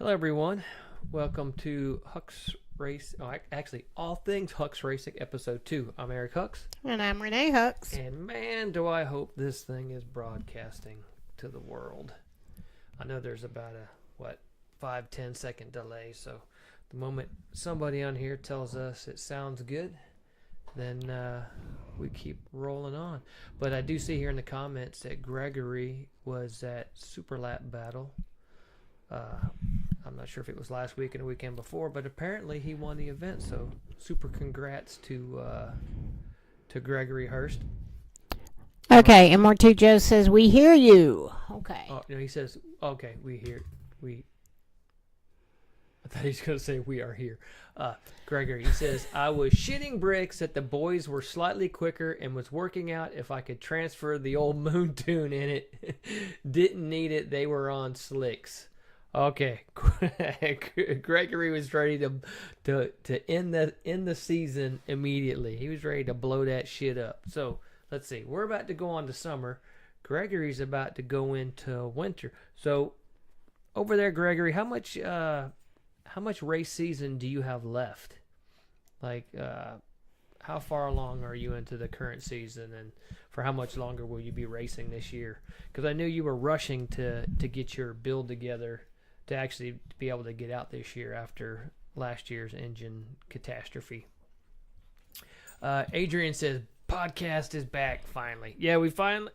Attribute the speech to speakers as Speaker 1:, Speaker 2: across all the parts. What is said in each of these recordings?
Speaker 1: Hello, everyone. Welcome to Huck's Race. Oh, actually, all things Huck's Racing, episode 2. I'm Eric Hucks.
Speaker 2: And I'm Renee Hucks.
Speaker 1: And man, do I hope this thing is broadcasting to the world. I know there's about a, 5-10 second delay. So the moment somebody on here tells us it sounds good, then we keep rolling on. But I do see here in the comments that Gregory was at Super Lap Battle. I'm not sure if it was last week or the weekend before, but apparently he won the event. So super congrats to Gregory Hurst.
Speaker 2: Okay, MR2 Joe says, we hear you. Okay.
Speaker 1: Oh, no, he says, okay, I thought he was going to say we are here. Gregory, he says, I was shitting bricks that the boys were slightly quicker and was working out if I could transfer the old Moon Tune in it. Didn't need it. They were on slicks. Okay, Gregory was ready to end the season immediately. He was ready to blow that shit up. So let's see. We're about to go on to summer. Gregory's about to go into winter. So over there, Gregory, how much race season do you have left? Like, how far along are you into the current season, and for how much longer will you be racing this year? Because I knew you were rushing to get your build together to actually be able to get out this year after last year's engine catastrophe. Adrian says, podcast is back finally. Yeah, we finally,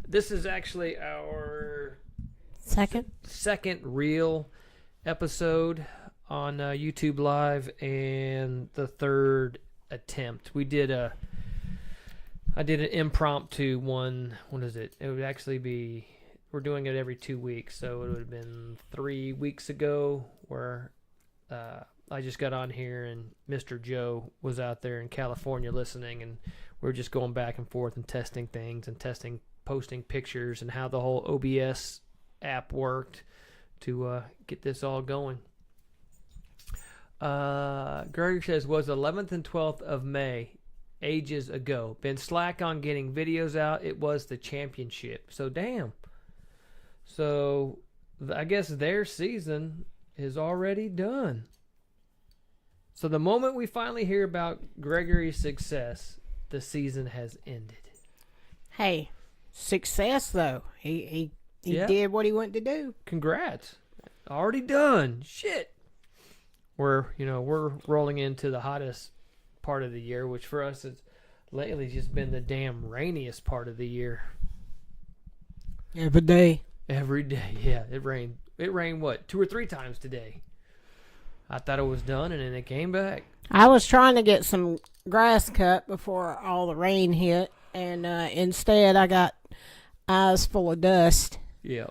Speaker 1: this is actually our second real episode on YouTube Live and the third attempt. I did an impromptu one. What is it? It would actually be, we're doing it every 2 weeks, so it would have been 3 weeks ago where I just got on here and Mr. Joe was out there in California listening, and we're just going back and forth and testing things and posting pictures and how the whole OBS app worked to get this all going. Gregory says, was 11th and 12th of May ages ago. Been slack on getting videos out. It was the championship. So damn. So I guess their season is already done. So the moment we finally hear about Gregory's success, the season has ended.
Speaker 2: Hey, success though. He did what he wanted to do.
Speaker 1: Congrats. Already done. Shit. We're rolling into the hottest part of the year, which for us has lately just been the damn rainiest part of the year.
Speaker 2: Every day.
Speaker 1: Every day, yeah. It rained. It rained, 2 or 3 times today. I thought it was done, and then it came back.
Speaker 2: I was trying to get some grass cut before all the rain hit, and instead I got eyes full of dust.
Speaker 1: Yeah.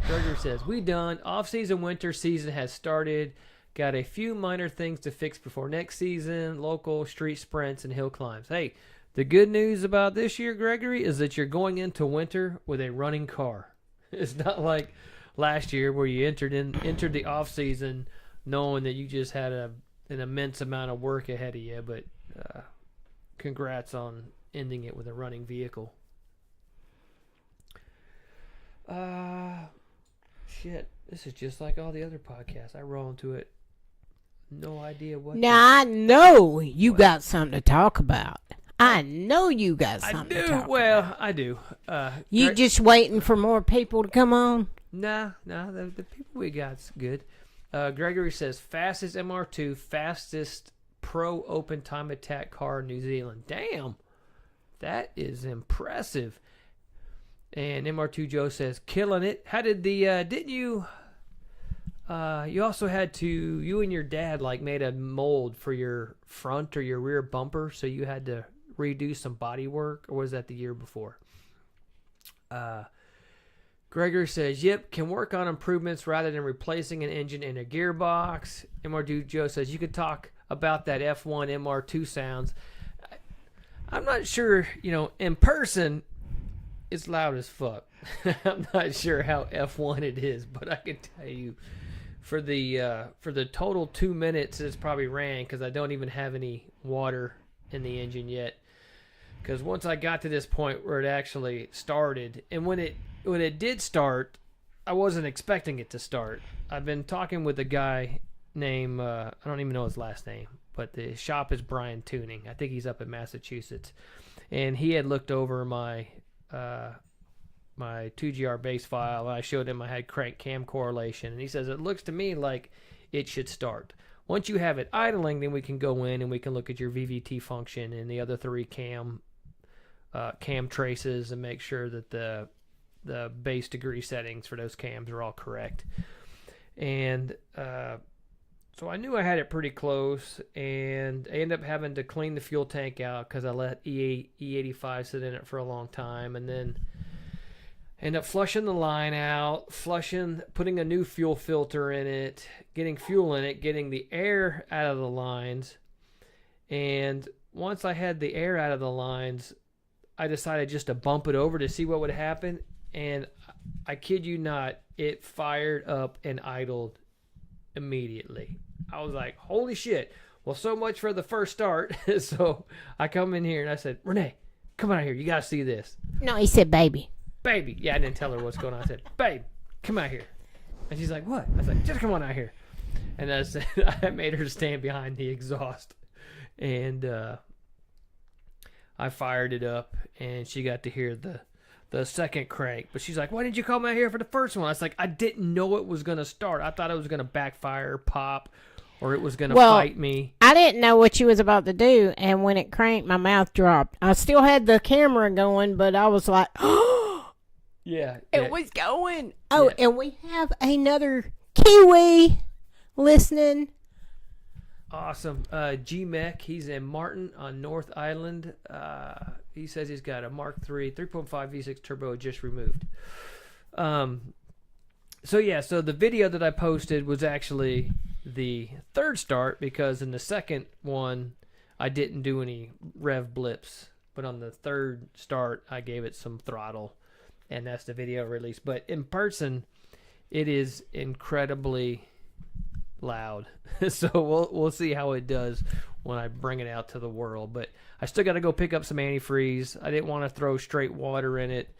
Speaker 1: Gregory says, we done. Off-season, winter season has started. Got a few minor things to fix before next season. Local street sprints and hill climbs. Hey, the good news about this year, Gregory, is that you're going into winter with a running car. It's not like last year where you entered the off-season knowing that you just had an immense amount of work ahead of you. But congrats on ending it with a running vehicle. Shit. This is just like all the other podcasts. I roll into it. No idea what.
Speaker 2: Now I know you got something to talk about. I know you got something to talk about.
Speaker 1: Well, I do.
Speaker 2: You just waiting for more people to come on?
Speaker 1: Nah. The people we got's good. Gregory says, fastest MR2, fastest pro open time attack car in New Zealand. Damn. That is impressive. And MR2 Joe says, killing it. How did didn't you, you also had to, you and your dad made a mold for your front or your rear bumper, so you had to redo some body work, or was that the year before? Gregory says, yep, can work on improvements rather than replacing an engine and a gearbox. MR2 Joe says, you could talk about that F1 MR2 sounds. I'm not sure, in person, it's loud as fuck. I'm not sure how F1 it is, but I can tell you for the total 2 minutes it's probably ran, because I don't even have any water in the engine yet. Because once I got to this point where it actually started, and when it did start, I wasn't expecting it to start. I've been talking with a guy named, I don't even know his last name, but the shop is Brian Tuning. I think he's up in Massachusetts. And he had looked over my 2GR base file, and I showed him I had crank cam correlation. And he says, it looks to me like it should start. Once you have it idling, then we can go in and we can look at your VVT function and the other 3 cam traces and make sure that the base degree settings for those cams are all correct. And so I knew I had it pretty close, and I ended up having to clean the fuel tank out because I let E85 sit in it for a long time, and then end up flushing the line out, putting a new fuel filter in it, getting fuel in it, getting the air out of the lines. And once I had the air out of the lines, I decided just to bump it over to see what would happen. And I kid you not, it fired up and idled immediately. I was like, holy shit. Well, so much for the first start. So I come in here and I said, Renee, come on out here. You got to see this.
Speaker 2: No, he said baby.
Speaker 1: Baby. Yeah, I didn't tell her what's going on. I said, babe, come out here. And she's like, what? I was like, just come on out here. And I said, I made her stand behind the exhaust. And I fired it up, and she got to hear the second crank. But she's like, why didn't you come out here for the first one? I was like, I didn't know it was going to start. I thought it was going to backfire, pop, or it was going to fight me.
Speaker 2: I didn't know what you was about to do, and when it cranked, my mouth dropped. I still had the camera going, but I was like,
Speaker 1: Yeah.
Speaker 2: it was going. Oh, yeah. And we have another Kiwi listening.
Speaker 1: Awesome. G-Mech, he's in Martin on North Island. He says he's got a Mark III 3.5 V6 turbo just removed. So the video that I posted was actually the third start, because in the second one I didn't do any rev blips, but on the third start I gave it some throttle, and that's the video release. But in person it is incredibly loud. So we'll see how it does when I bring it out to the world. But I still got to go pick up some antifreeze. I didn't want to throw straight water in it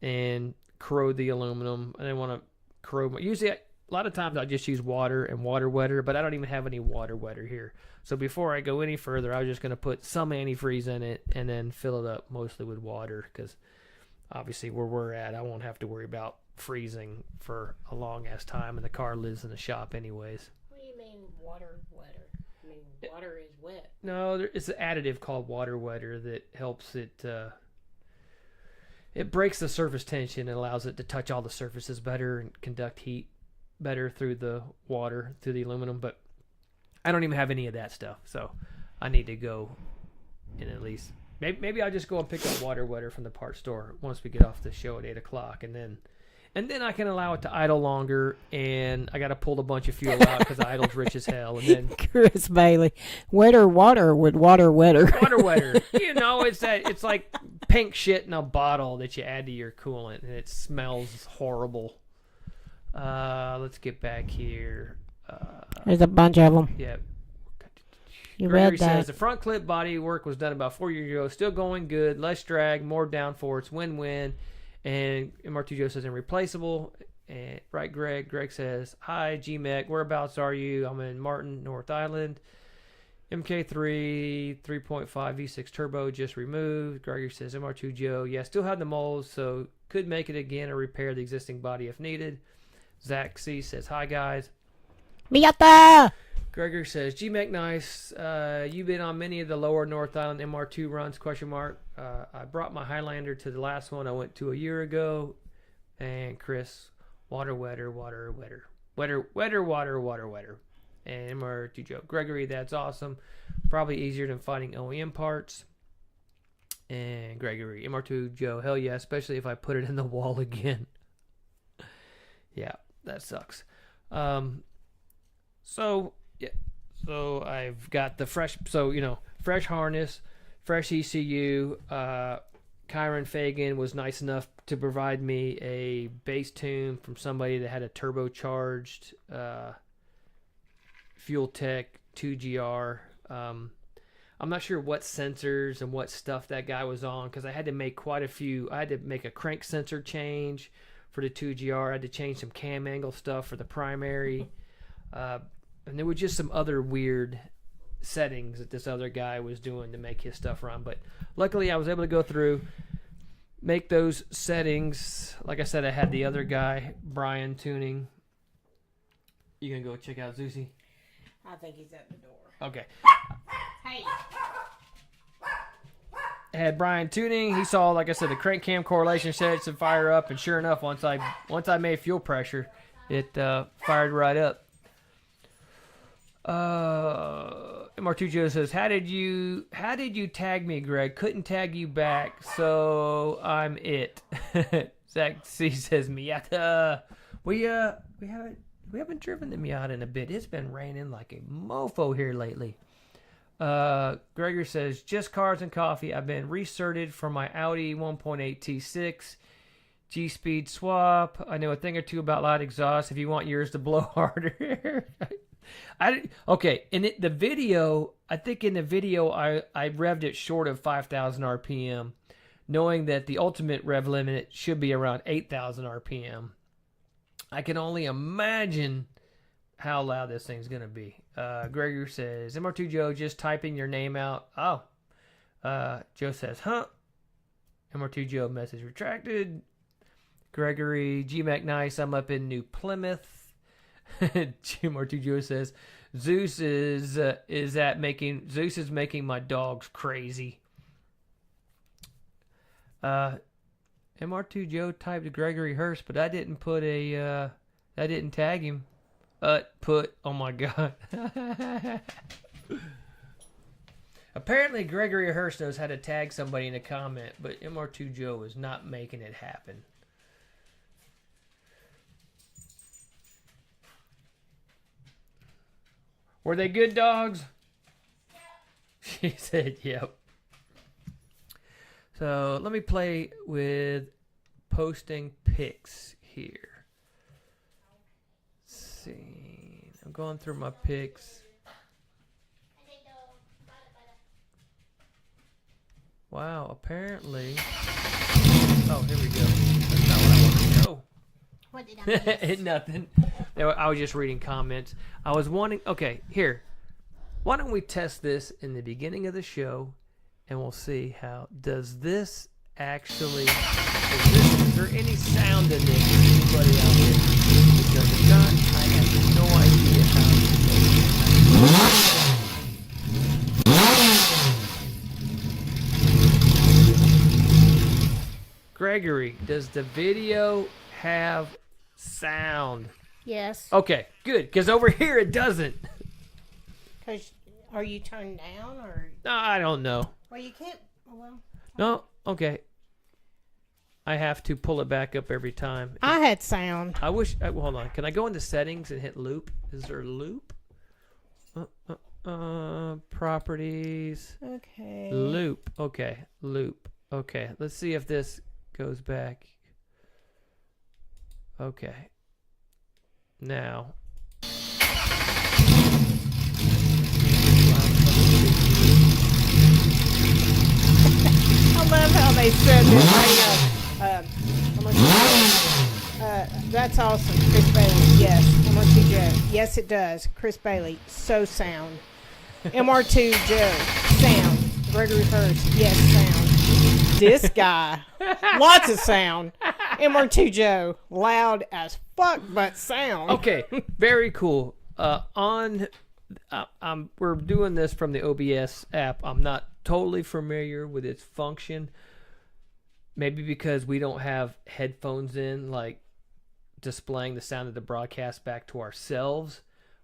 Speaker 1: and corrode the aluminum. I didn't want to corrode. Usually, a lot of times I just use water and water wetter, but I don't even have any water wetter here. So before I go any further, I was just going to put some antifreeze in it and then fill it up mostly with water, because obviously where we're at, I won't have to worry about freezing for a long ass time, and the car lives in the shop anyways.
Speaker 2: What do you mean water wetter? I mean, water is wet.
Speaker 1: No, it's an additive called water wetter that helps it. It breaks the surface tension and allows it to touch all the surfaces better and conduct heat better through the water, through the aluminum. But I don't even have any of that stuff, so I need to go and at least maybe I'll just go and pick up water wetter from the parts store once we get off the show at 8 o'clock, and then I can allow it to idle longer, and I got to pull a bunch of fuel out because idle's rich as hell. And then
Speaker 2: Chris Bailey, wetter water with water wetter.
Speaker 1: Water wetter. You know, it's like pink shit in a bottle that you add to your coolant, and it smells horrible. Let's get back here.
Speaker 2: There's a bunch of them.
Speaker 1: Yeah.
Speaker 2: You
Speaker 1: Gregory
Speaker 2: read that.
Speaker 1: says the front clip body work was done about 4 years ago. Still going good. Less drag, more downforce. Win-win. And MR2 Joe says irreplaceable. And right, Greg. Greg says, hi, GMEC. Whereabouts are you? I'm in Martin, North Island. MK3 3.5 V6 turbo just removed. Gregory says MR2 Joe. Yeah, still have the molds, so could make it again or repair the existing body if needed. Zach C says, hi, guys.
Speaker 2: Miyata!
Speaker 1: Gregor says, GMEC nice. You've been on many of the lower North Island MR2 runs, ? I brought my Highlander to the last one I went to a year ago. And Chris, water wetter. Wetter. And MR2 Joe. Gregory, that's awesome. Probably easier than finding OEM parts. And Gregory, MR2 Joe, hell yeah, especially if I put it in the wall again. Yeah, that sucks. So I've got the fresh harness, fresh ECU. Kyron Fagan was nice enough to provide me a base tune from somebody that had a turbocharged Fuel Tech 2GR. I'm not sure what sensors and what stuff that guy was on, because I had to make quite a few. I had to make a crank sensor change for the 2GR. I had to change some cam angle stuff for the primary. And there were just some other weird settings that this other guy was doing to make his stuff run. But luckily, I was able to go through, make those settings. Like I said, I had the other guy, Brian Tuning. You gonna go check out Zeusy?
Speaker 2: I think he's at the door.
Speaker 1: Okay.
Speaker 2: Hey.
Speaker 1: I had Brian Tuning. He saw, like I said, the crank cam correlation sets to fire up, and sure enough, once I made fuel pressure, it fired right up. MR2 Joe says, "How did you tag me, Greg? Couldn't tag you back, so I'm it." Zach C says, "Miata, we haven't driven the Miata in a bit. It's been raining like a mofo here lately." Gregor says, "Just cars and coffee. I've been recerted for my Audi 1.8 T6 G-Speed swap. I know a thing or two about loud exhaust if you want yours to blow harder." Okay, the video, I think in the video I revved it short of 5,000 RPM, knowing that the ultimate rev limit should be around 8,000 RPM. I can only imagine how loud this thing's going to be. Gregor says, "MR2 Joe, just typing your name out." Oh. Joe says, "Huh?" MR2 Joe, message retracted. Gregory, GMAC nice, I'm up in New Plymouth. MR2 Joe says, Zeus is making my dogs crazy. MR2 Joe typed Gregory Hurst, but I didn't put I didn't tag him. Oh my God. Apparently Gregory Hurst knows how to tag somebody in a comment, but MR2 Joe is not making it happen. Were they good dogs? She said, yep. So let me play with posting pics here. Let's see. I'm going through my pics. Wow, apparently. Oh, here we go. That's not what I wanted to know.
Speaker 2: What did I miss?
Speaker 1: Nothing. I was just reading comments. I was wanting. Okay, here. Why don't we test this in the beginning of the show, and we'll see how. Does this actually? Is there any sound in this for anybody out there? Because if not, I have no idea how. Gregory, does the video have sound?
Speaker 2: Yes.
Speaker 1: Okay, good, because over here it doesn't.
Speaker 2: Because are you turned down or?
Speaker 1: No, I don't know.
Speaker 2: Well, you can't. Well.
Speaker 1: No, okay. I have to pull it back up every time.
Speaker 2: I had sound.
Speaker 1: I wish. Hold on. Can I go into settings and hit loop? Is there a loop? Properties.
Speaker 2: Okay.
Speaker 1: Loop. Okay. Loop. Okay. Let's see if this goes back. Okay. Now.
Speaker 2: I love how they said this. That's awesome. Chris Bailey, yes. MR2 Joe, yes it does. Chris Bailey, so sound. MR2 Joe, sound. Gregory Hurst, yes, sound. This guy, lots of sound. MR2 Joe, loud as fuck, but sound.
Speaker 1: Okay, very cool. We're doing this from the OBS app. I'm not totally familiar with its function. Maybe because we don't have headphones in, like displaying the sound of the broadcast back to ourselves,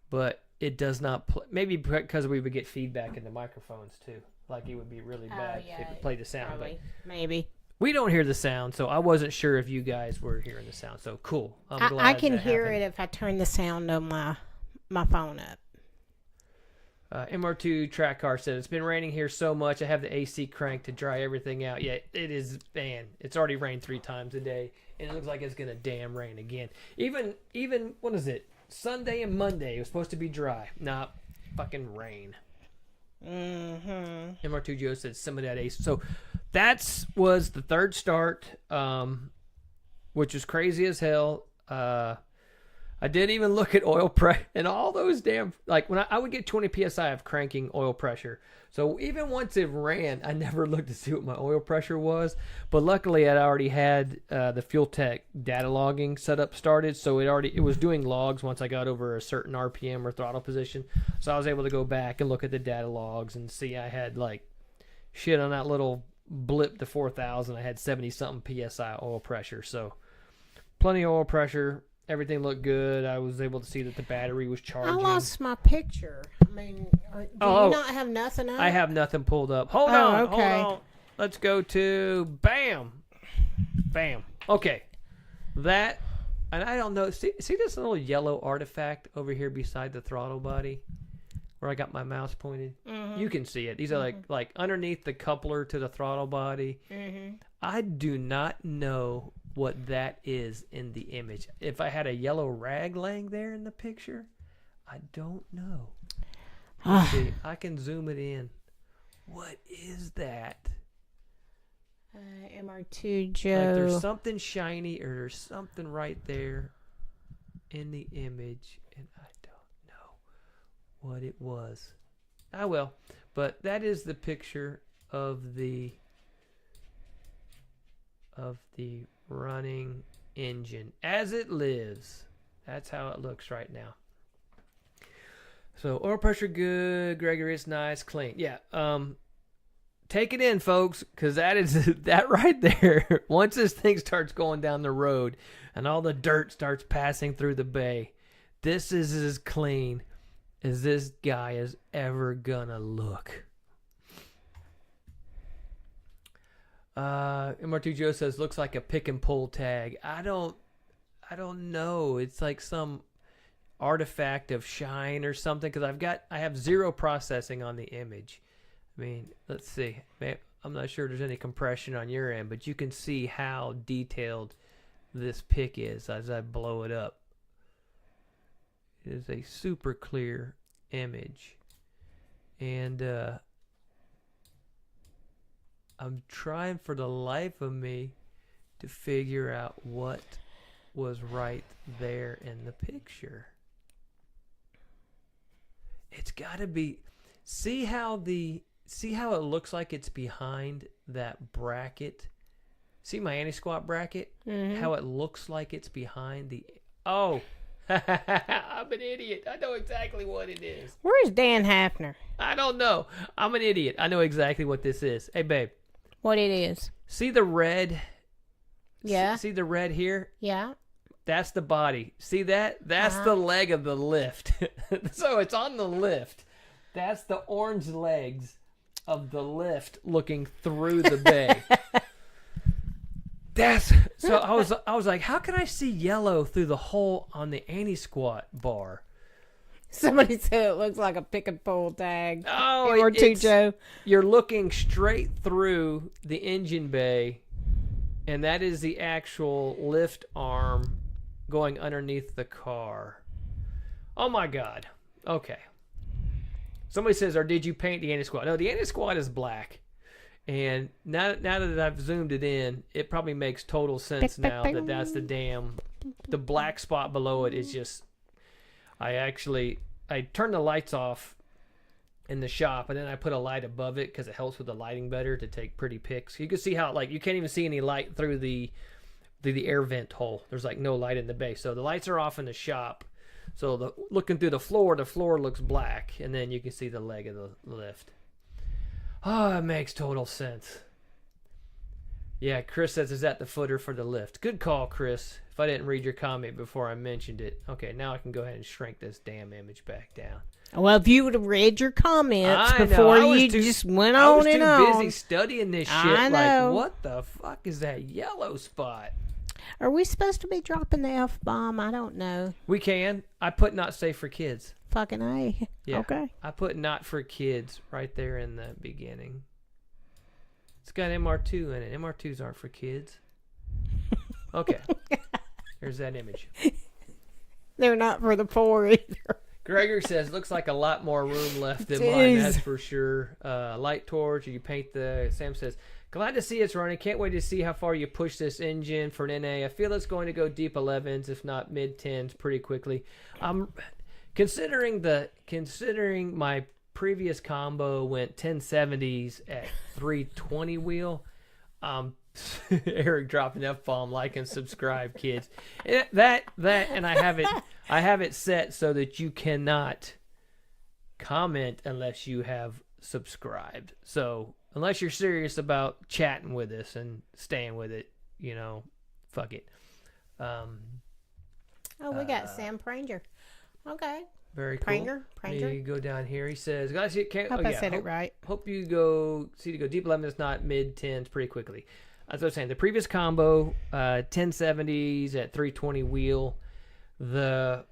Speaker 1: but it does not play. Maybe because we would get feedback in the microphones too. Like it would be really bad if it played the sound.
Speaker 2: Probably. Maybe.
Speaker 1: We don't hear the sound, so I wasn't sure if you guys were hearing the sound. So cool. I'm glad
Speaker 2: I can
Speaker 1: that
Speaker 2: hear
Speaker 1: happened.
Speaker 2: it if I turn the sound on my phone up.
Speaker 1: MR2 Track Car said, it's been raining here so much, I have the AC cranked to dry everything out. Yeah, it is, man. It's already rained 3 times a day, and it looks like it's going to damn rain again. Even, what is it? Sunday and Monday, it was supposed to be dry. Nah, fucking rain.
Speaker 2: Mm-hmm.
Speaker 1: MR2 Joe said some of that AC. So that was the third start. which is crazy as hell. I didn't even look at oil pressure and all those damn, like when I would get 20 psi of cranking oil pressure. So even once it ran, I never looked to see what my oil pressure was. But luckily, I'd already had the Fuel Tech data logging setup started, so it was doing logs once I got over a certain RPM or throttle position. So I was able to go back and look at the data logs and see I had like shit on that little blip to 4,000. I had 70 something psi oil pressure, so plenty of oil pressure. Everything looked good. I was able to see that the battery was charging.
Speaker 2: I lost my picture. I mean, do you not have nothing up?
Speaker 1: I have nothing pulled up. Hold on. Let's go to bam. Bam. Okay. That, and I don't know. See this little yellow artifact over here beside the throttle body where I got my mouse pointed? Mm-hmm. You can see it. These are like underneath the coupler to the throttle body. Mm-hmm. I do not know what that is in the image. If I had a yellow rag laying there in the picture, I don't know. Let's see, I can zoom it in. What is that?
Speaker 2: MR2 Joe.
Speaker 1: Like there's something shiny or there's something right there in the image, and I don't know what it was. I will, but that is the picture of the running engine as it lives. That's how it looks right now. So oil pressure good, Gregory, it's nice, clean. Yeah. Take it in, folks, because that is that right there. Once this thing starts going down the road and all the dirt starts passing through the bay, this is as clean as this guy is ever gonna look. MR2 Joe says looks like a pick and pull tag. I don't know. It's like some artifact of shine or something, because I have zero processing on the image. I mean, let's see. I'm not sure there's any compression on your end, but you can see how detailed this pick is as I blow it up. It is a super clear image, and I'm trying for the life of me to figure out what was right there in the picture. It's got to be. See how it looks like it's behind that bracket? See my anti-squat bracket? Mm-hmm. How it looks like it's behind the... Oh! I'm an idiot. I know exactly what it is.
Speaker 2: Where's Dan Hafner?
Speaker 1: I don't know. I'm an idiot. I know exactly what this is. Hey, babe.
Speaker 2: What it is?
Speaker 1: See the red?
Speaker 2: Yeah.
Speaker 1: See the red here?
Speaker 2: Yeah.
Speaker 1: That's the body. See that? That's the leg of the lift. So it's on the lift. That's the orange legs of the lift looking through the bay. So I was like, how can I see yellow through the hole on the anti-squat bar?
Speaker 2: Somebody said it looks like a pick and pull tag.
Speaker 1: Oh,
Speaker 2: or two, Joe.
Speaker 1: You're looking straight through the engine bay, and that is the actual lift arm going underneath the car. Oh my God. Okay. Somebody says, or did you paint the anti-squat? No, the anti-squat is black. And now that I've zoomed it in, it probably makes total sense now that that's the black spot below it is just, I turned the lights off in the shop, and then I put a light above it because it helps with the lighting better to take pretty pics. You can see how, like, you can't even see any light through the air vent hole. There's like no light in the base. So the lights are off in the shop. So looking through the floor looks black, and then you can see the leg of the lift. Oh, it makes total sense. Yeah, Chris says, is that the footer for the lift? Good call, Chris. If I didn't read your comment before I mentioned it. Okay, now I can go ahead and shrink this damn image back down.
Speaker 2: Well, if you would have read your comments before you just went on and on.
Speaker 1: I was too busy studying this shit. I know. Like, what the fuck is that yellow spot?
Speaker 2: Are we supposed to be dropping the F-bomb? I don't know.
Speaker 1: We can. I put not safe for kids.
Speaker 2: Fucking A.
Speaker 1: Yeah.
Speaker 2: Okay.
Speaker 1: I put not for kids right there in the beginning. It's got MR2 in it. MR2s aren't for kids. Okay. There's that image.
Speaker 2: They're not for the poor either.
Speaker 1: Gregory says, looks like a lot more room left than mine, that's for sure. Light torch, you paint Sam says, Glad to see it's running. Can't wait to see how far you push this engine for an NA. I feel it's going to go deep 11s, if not mid 10s, pretty quickly. Considering my previous combo went 1070s at 320 wheel. Eric dropped an F-bomb. Like and subscribe, kids. That and I have it set so that you cannot comment unless you have subscribed. So unless you're serious about chatting with us and staying with it, fuck it.
Speaker 2: We got Sam Pranger. Okay.
Speaker 1: Very cool.
Speaker 2: Pranger.
Speaker 1: You go down here. He says, guys, you can't.
Speaker 2: Hope I said it right.
Speaker 1: Hope you go deep 11, if not mid 10s pretty quickly. As I was saying, the previous combo, 1070s at 320 wheel. The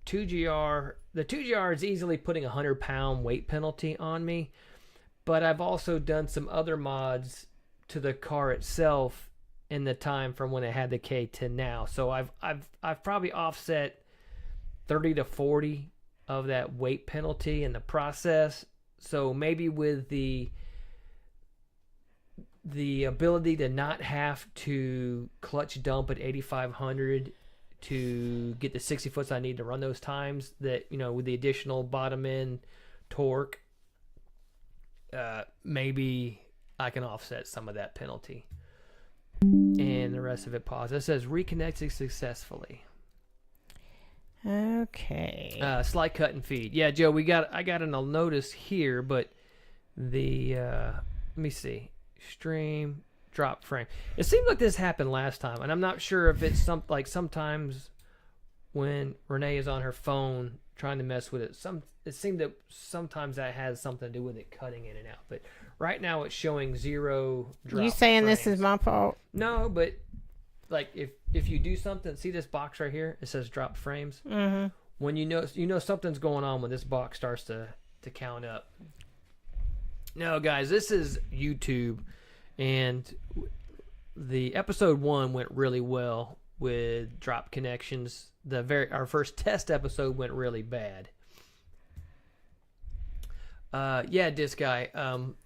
Speaker 1: 2GR is easily putting a 100-pound weight penalty on me. But I've also done some other mods to the car itself in the time from when it had the K to now. So I've probably offset 30 to 40 of that weight penalty in the process. So maybe with the ability to not have to clutch dump at 8,500 to get the 60 foots I need to run those times, that, with the additional bottom end torque, maybe I can offset some of that penalty. And the rest of it pause. It says reconnecting successfully.
Speaker 2: Okay.
Speaker 1: Slide cut and feed. Yeah, Joe, I got a notice here, but let me see. Stream drop frame. It seemed like this happened last time, and I'm not sure if it's sometimes when Renee is on her phone trying to mess with it. It seemed that sometimes that has something to do with it cutting in and out. But right now it's showing 0 drop.
Speaker 2: You saying
Speaker 1: frames.
Speaker 2: This is my fault?
Speaker 1: No, but like if you do something, see this box right here? It says drop frames.
Speaker 2: Mm-hmm.
Speaker 1: When you know something's going on when this box starts to count up. No, guys, this is YouTube, and the episode 1 went really well with drop connections. Our first test episode went really bad. Yeah, Disc Guy.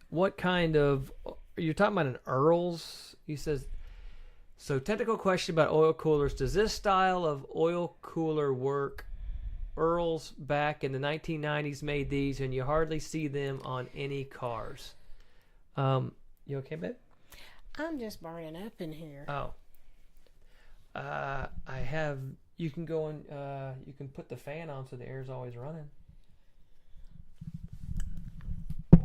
Speaker 1: What kind of... You're talking about an Earls? He says... So, technical question about oil coolers. Does this style of oil cooler work? Earls back in the 1990s made these, and you hardly see them on any cars. You okay, babe?
Speaker 2: I'm just burning up in here.
Speaker 1: Oh. I have... You can go and... you can put the fan on so the air's always running.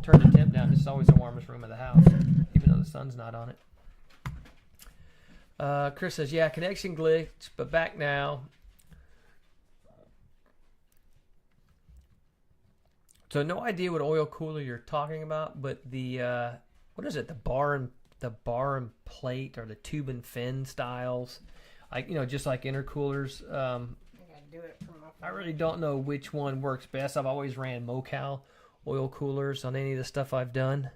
Speaker 1: Turn the temp down. This is always the warmest room of the house, even though the sun's not on it. Chris says, yeah, connection glitch, but back now. So no idea what oil cooler you're talking about, but the what is it? The bar and plate, or the tube and fin styles, just like intercoolers.
Speaker 2: I gotta do it from my phone.
Speaker 1: I really don't know which one works best. I've always ran Mocal oil coolers on any of the stuff I've done.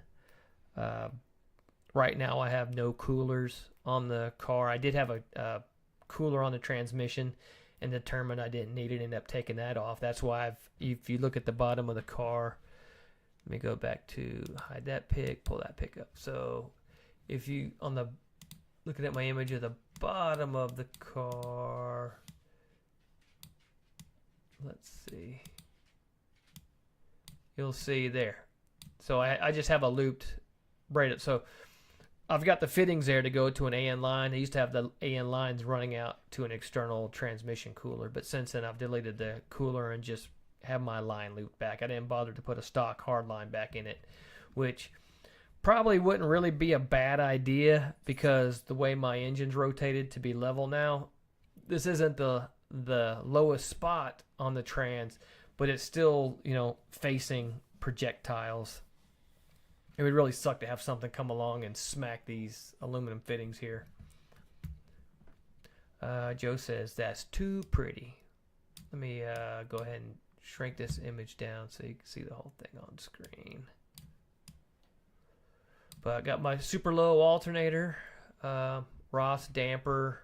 Speaker 1: Right now I have no coolers on the car. I did have a cooler on the transmission and determined I didn't need it, ended up taking that off. That's why if you look at the bottom of the car, let me go back to hide that pic, pull that pic up. So if you, looking at my image of the bottom of the car, let's see. You'll see there. So I just have a looped braided. So I've got the fittings there to go to an AN line. I used to have the AN lines running out to an external transmission cooler, but since then I've deleted the cooler and just have my line looped back. I didn't bother to put a stock hard line back in it, which probably wouldn't really be a bad idea because the way my engine's rotated to be level now, this isn't the lowest spot on the trans, but it's still, facing projectiles. It would really suck to have something come along and smack these aluminum fittings here. Joe says, that's too pretty. Let me go ahead and shrink this image down so you can see the whole thing on screen. But I got my super low alternator, Ross damper.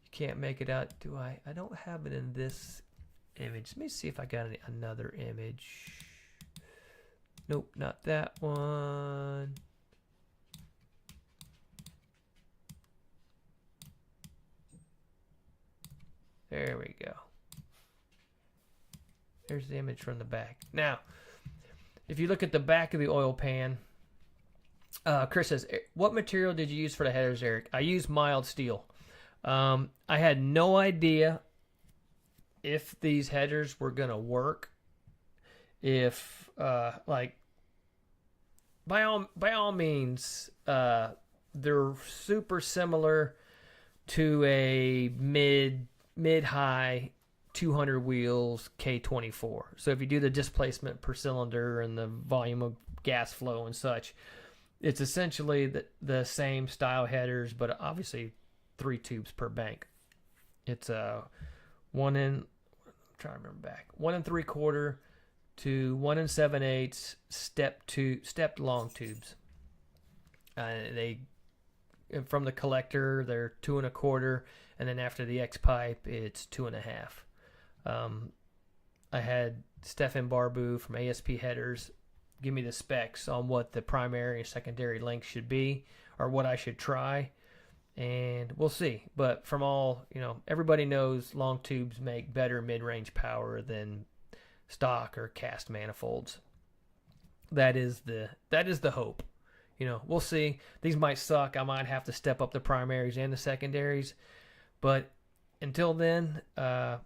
Speaker 1: You can't make it out, do I? I don't have it in this image. Let me see if I got another image. Nope, not that one. There we go. There's the image from the back. Now, if you look at the back of the oil pan, Chris says, what material did you use for the headers, Eric? I used mild steel. I had no idea if these headers were going to work. If, by all means, they're super similar to a mid-high 200 wheels K24. So if you do the displacement per cylinder and the volume of gas flow and such, it's essentially the same style headers, but obviously 3 tubes per bank. It's a 1 3/4 to 1 7/8 stepped long tubes. They from the collector they're 2 1/4, and then after the X pipe it's 2 1/2. I had Stefan Barbu from ASP Headers give me the specs on what the primary and secondary length should be, or what I should try, and we'll see. But from all, everybody knows long tubes make better mid-range power than stock or cast manifolds. That is the hope. We'll see. These might suck. I might have to step up the primaries and the secondaries, but until then, I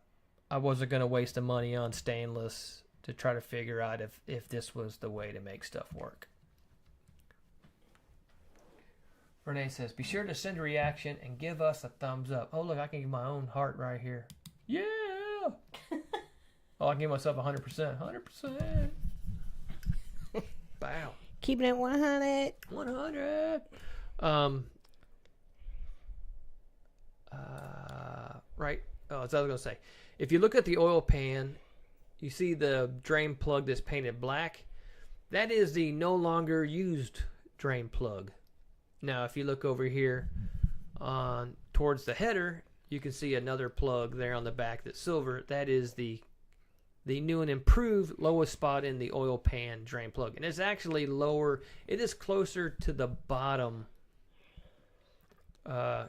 Speaker 1: wasn't going to waste the money on stainless to try to figure out if this was the way to make stuff work. Renee says, be sure to send a reaction and give us a thumbs up. Oh, look, I can give my own heart right here. Yeah! Oh, I can give myself 100%. 100%. Wow.
Speaker 2: Keeping it 100.
Speaker 1: 100. Right. Oh, that's what I was going to say. If you look at the oil pan, you see the drain plug that's painted black. That is the no longer used drain plug. Now, if you look over here towards the header, you can see another plug there on the back that's silver. That is the new and improved lowest spot in the oil pan drain plug. And it's actually lower. It is closer to the bottom.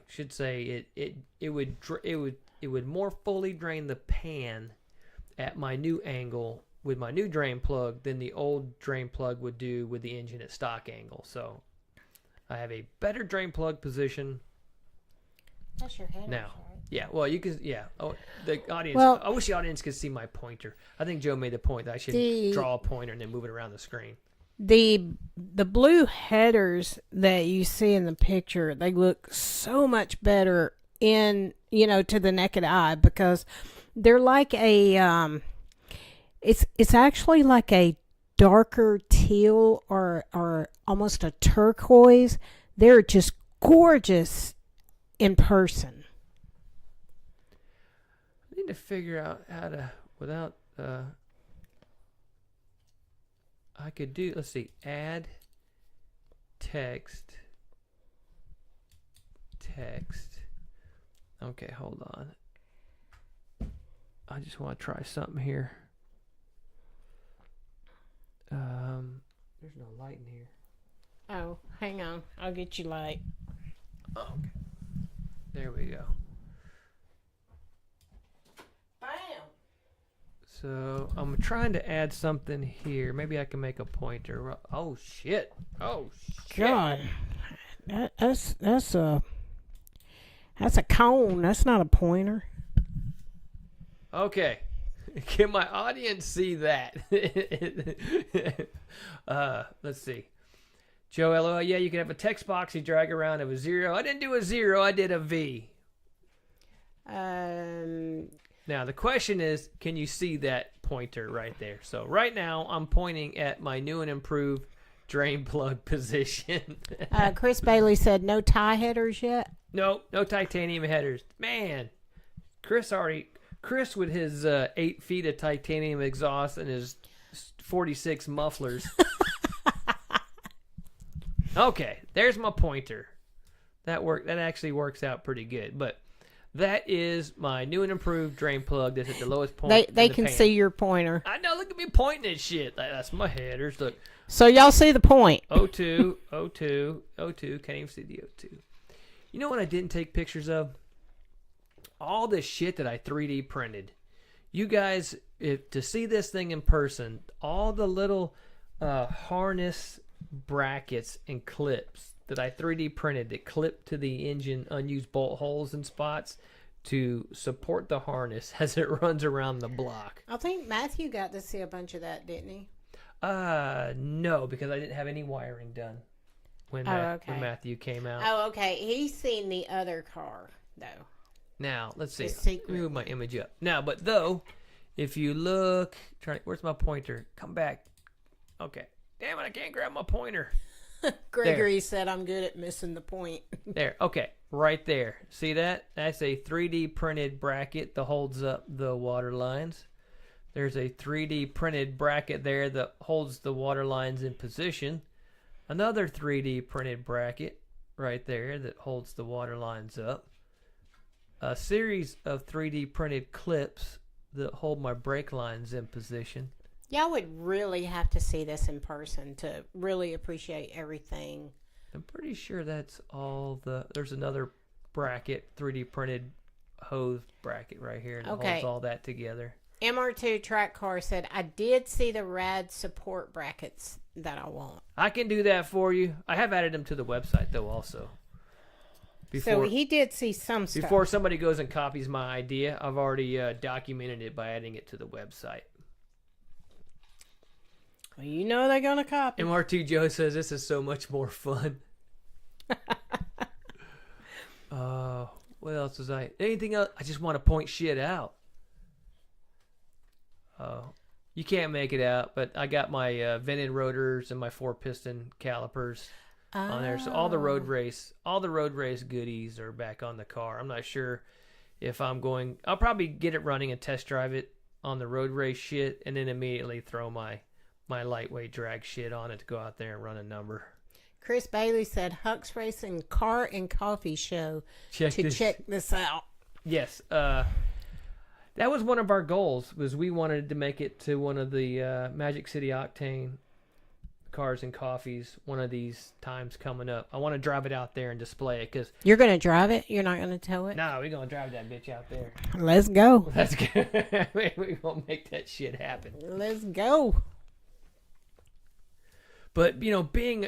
Speaker 1: Should say it would more fully drain the pan at my new angle with my new drain plug than the old drain plug would do with the engine at stock angle. So I have a better drain plug position.
Speaker 2: That's your header,
Speaker 1: now.
Speaker 2: right?
Speaker 1: Yeah, well, you can, yeah. Oh, the audience,
Speaker 2: Well,
Speaker 1: I wish the audience could see my pointer. I think Joe made the point that I should draw a pointer and then move it around the screen.
Speaker 2: The blue headers that you see in the picture, they look so much better to the naked eye, because they're like a it's actually like a darker teal or almost a turquoise. They're just gorgeous in person.
Speaker 1: I need to figure out how to without I could do, let's see, add text. Okay, hold on. I just want to try something here. There's no light in here.
Speaker 2: Oh, hang on. I'll get you light.
Speaker 1: Oh, okay. There we go.
Speaker 2: Bam!
Speaker 1: So I'm trying to add something here. Maybe I can make a pointer. Oh shit! Oh shit!
Speaker 2: God, that's a cone. That's not a pointer.
Speaker 1: Okay. Can my audience see that? Let's see. Joe LOL, yeah, you can have a text box you drag around of a 0. I didn't do a 0, I did a V. Now, the question is, can you see that pointer right there? So right now, I'm pointing at my new and improved drain plug position.
Speaker 2: Chris Bailey said no tie headers yet.
Speaker 1: No titanium headers. Man, Chris with his 8 feet of titanium exhaust and his 46 mufflers. Okay, there's my pointer. That actually works out pretty good. But that is my new and improved drain plug that's at the lowest point.
Speaker 2: They can see your pointer.
Speaker 1: I know, look at me pointing at shit. That's my headers. Look.
Speaker 2: So y'all see the point.
Speaker 1: O2, O2, O2. Can't even see the O2. You know what I didn't take pictures of? all this shit that I 3D printed. You guys, to see this thing in person, all the little harness brackets and clips that I 3D printed that clip to the engine unused bolt holes and spots to support the harness as it runs around the block.
Speaker 2: I think Matthew got to see a bunch of that, didn't he?
Speaker 1: No, because I didn't have any wiring done when Matthew came out.
Speaker 2: Oh, okay. He's seen the other car, though.
Speaker 1: Now, let's see.
Speaker 2: The
Speaker 1: Let
Speaker 2: secret
Speaker 1: me move my image up. Now, but though, if you look, where's my pointer? Come back. Okay. Damn it, I can't grab my pointer.
Speaker 2: Gregory said I'm good at missing the point.
Speaker 1: There. Okay. Right there. See that? That's a 3D printed bracket that holds up the water lines. There's a 3D printed bracket there that holds the water lines in position. Another 3D printed bracket right there that holds the water lines up. A series of 3D printed clips that hold my brake lines in position.
Speaker 2: Y'all would really have to see this in person to really appreciate everything.
Speaker 1: I'm pretty sure that's all there's another bracket, 3D printed hose bracket right here that holds all that together.
Speaker 2: MR2 Track Car said, I did see the rad support brackets that I want.
Speaker 1: I can do that for you. I have added them to the website, though, also.
Speaker 2: So he did see some stuff.
Speaker 1: Before somebody goes and copies my idea, I've already documented it by adding it to the website.
Speaker 2: Well, you know they're going to copy.
Speaker 1: MR2 Joe says this is so much more fun. What else was anything else? I just want to point shit out. You can't make it out, but I got my vented rotors and my 4-piston calipers on there. So all the road race goodies are back on the car. I'm not sure if I'll probably get it running and test drive it on the road race shit, and then immediately throw my lightweight drag shit on it to go out there and run a number.
Speaker 2: Chris Bailey said Huck's Racing Car and Coffee Show check this out.
Speaker 1: Yes, that was one of our goals. Was we wanted to make it to one of the Magic City Octane Cars and Coffees one of these times coming up. I want to drive it out there and display it because
Speaker 2: you're gonna drive it. You're not gonna tow it.
Speaker 1: No, we're gonna drive that bitch out there.
Speaker 2: Let's go.
Speaker 1: That's good. We're gonna make that shit happen.
Speaker 2: Let's go.
Speaker 1: But being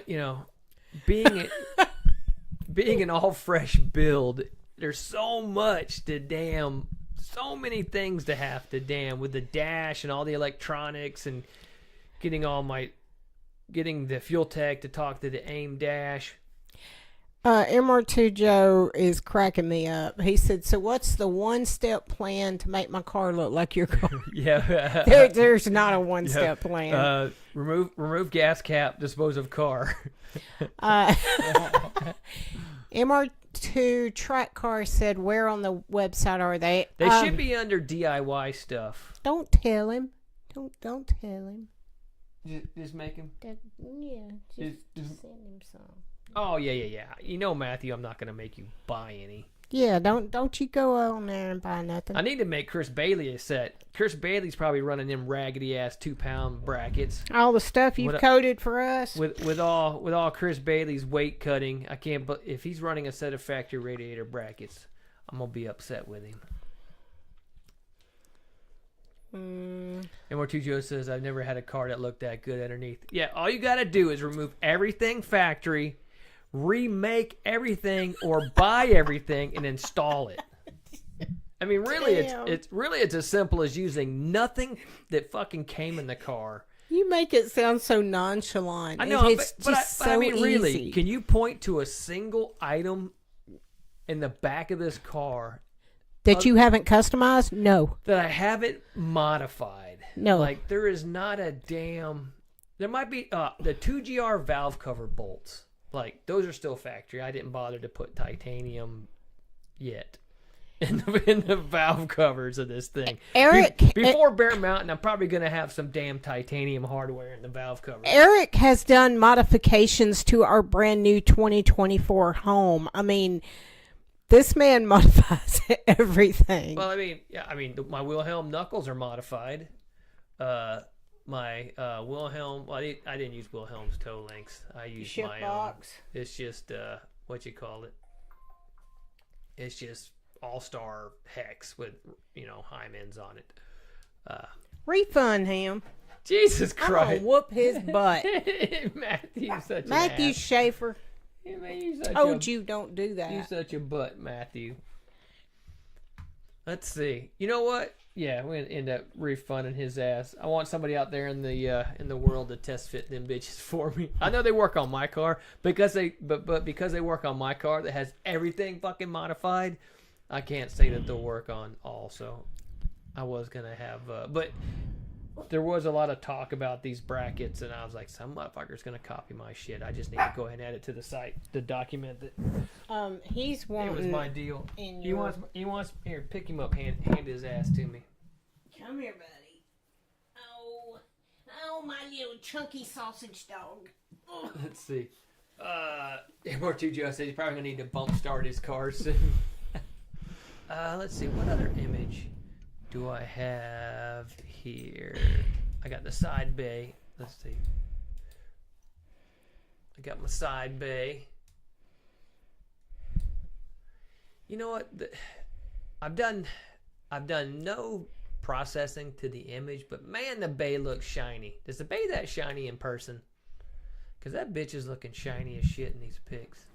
Speaker 1: an all fresh build, there's so many things to have to damn with the dash and all the electronics and getting the fuel tech to talk to the AIM dash.
Speaker 2: MR2 Joe is cracking me up. He said, so what's the one-step plan to make my car look like your car?
Speaker 1: Yeah.
Speaker 2: There's not a one-step plan.
Speaker 1: Remove gas cap, dispose of car.
Speaker 2: MR2 Track Car said, where on the website are they?
Speaker 1: They should be under DIY stuff.
Speaker 2: Don't tell him. Don't tell him.
Speaker 1: Just make him?
Speaker 2: Just send him some.
Speaker 1: Oh, yeah. Matthew, I'm not going to make you buy any.
Speaker 2: Yeah, don't you go on there and buy nothing.
Speaker 1: I need to make Chris Bailey a set. Chris Bailey's probably running them raggedy-ass 2-pound brackets.
Speaker 2: All the stuff you've coded for us.
Speaker 1: With all Chris Bailey's weight cutting, I can't. But if he's running a set of factory radiator brackets, I'm going to be upset with him. MR2 Joe says, I've never had a car that looked that good underneath. Yeah, all you got to do is remove everything factory, remake everything, or buy everything and install it. I mean, really, it's as simple as using nothing that fucking came in the car.
Speaker 2: You make it sound so nonchalant.
Speaker 1: I know, but
Speaker 2: so
Speaker 1: I mean, really,
Speaker 2: easy.
Speaker 1: Can you point to a single item in the back of this car
Speaker 2: that you haven't customized? No.
Speaker 1: That I haven't modified?
Speaker 2: No.
Speaker 1: Like, there is not a damn... There might be the 2GR valve cover bolts. Like, those are still factory. I didn't bother to put titanium yet in the valve covers of this thing.
Speaker 2: Eric...
Speaker 1: Before Bear Mountain, I'm probably going to have some damn titanium hardware in the valve covers.
Speaker 2: Eric has done modifications to our brand new 2024 home. I mean... This man modifies everything.
Speaker 1: Well, my Wilhelm knuckles are modified. My Wilhelm, well, I didn't use Wilhelm's toe lengths. I used my own. It's just what you call it. It's just all-star hex with, Hymens on it.
Speaker 2: Refund him.
Speaker 1: Jesus
Speaker 2: I'm gonna
Speaker 1: Christ.
Speaker 2: whoop his butt.
Speaker 1: Matthew's such an
Speaker 2: Matthew
Speaker 1: ass.
Speaker 2: Schaefer.
Speaker 1: Yeah, man, you such
Speaker 2: Told
Speaker 1: a,
Speaker 2: you don't do that.
Speaker 1: you such a butt, Matthew. Let's see. You know what? Yeah, we're gonna end up refunding his ass. I want somebody out there in the world to test fit them bitches for me. I know they work on my car because because they work on my car that has everything fucking modified. I can't say that they'll work on all. So I was gonna have, but there was a lot of talk about these brackets, and I was like, some motherfucker's gonna copy my shit. I just need to go ahead and add it to the site to document that
Speaker 2: He's
Speaker 1: it
Speaker 2: wanting.
Speaker 1: was my deal.
Speaker 2: in
Speaker 1: He
Speaker 2: your-
Speaker 1: wants here, pick him up, hand his ass to me.
Speaker 2: Come here, buddy. Oh, my little chunky sausage dog. Oh.
Speaker 1: Let's see. MR2 Joe says he's probably gonna need to bump start his car soon. Let's see, what other image do I have here? I got the side bay. Let's see. I got my side bay. You know what? I've done no processing to the image, but man, the bay looks shiny. Does the bay that shiny in person? Because that bitch is looking shiny as shit in these pics.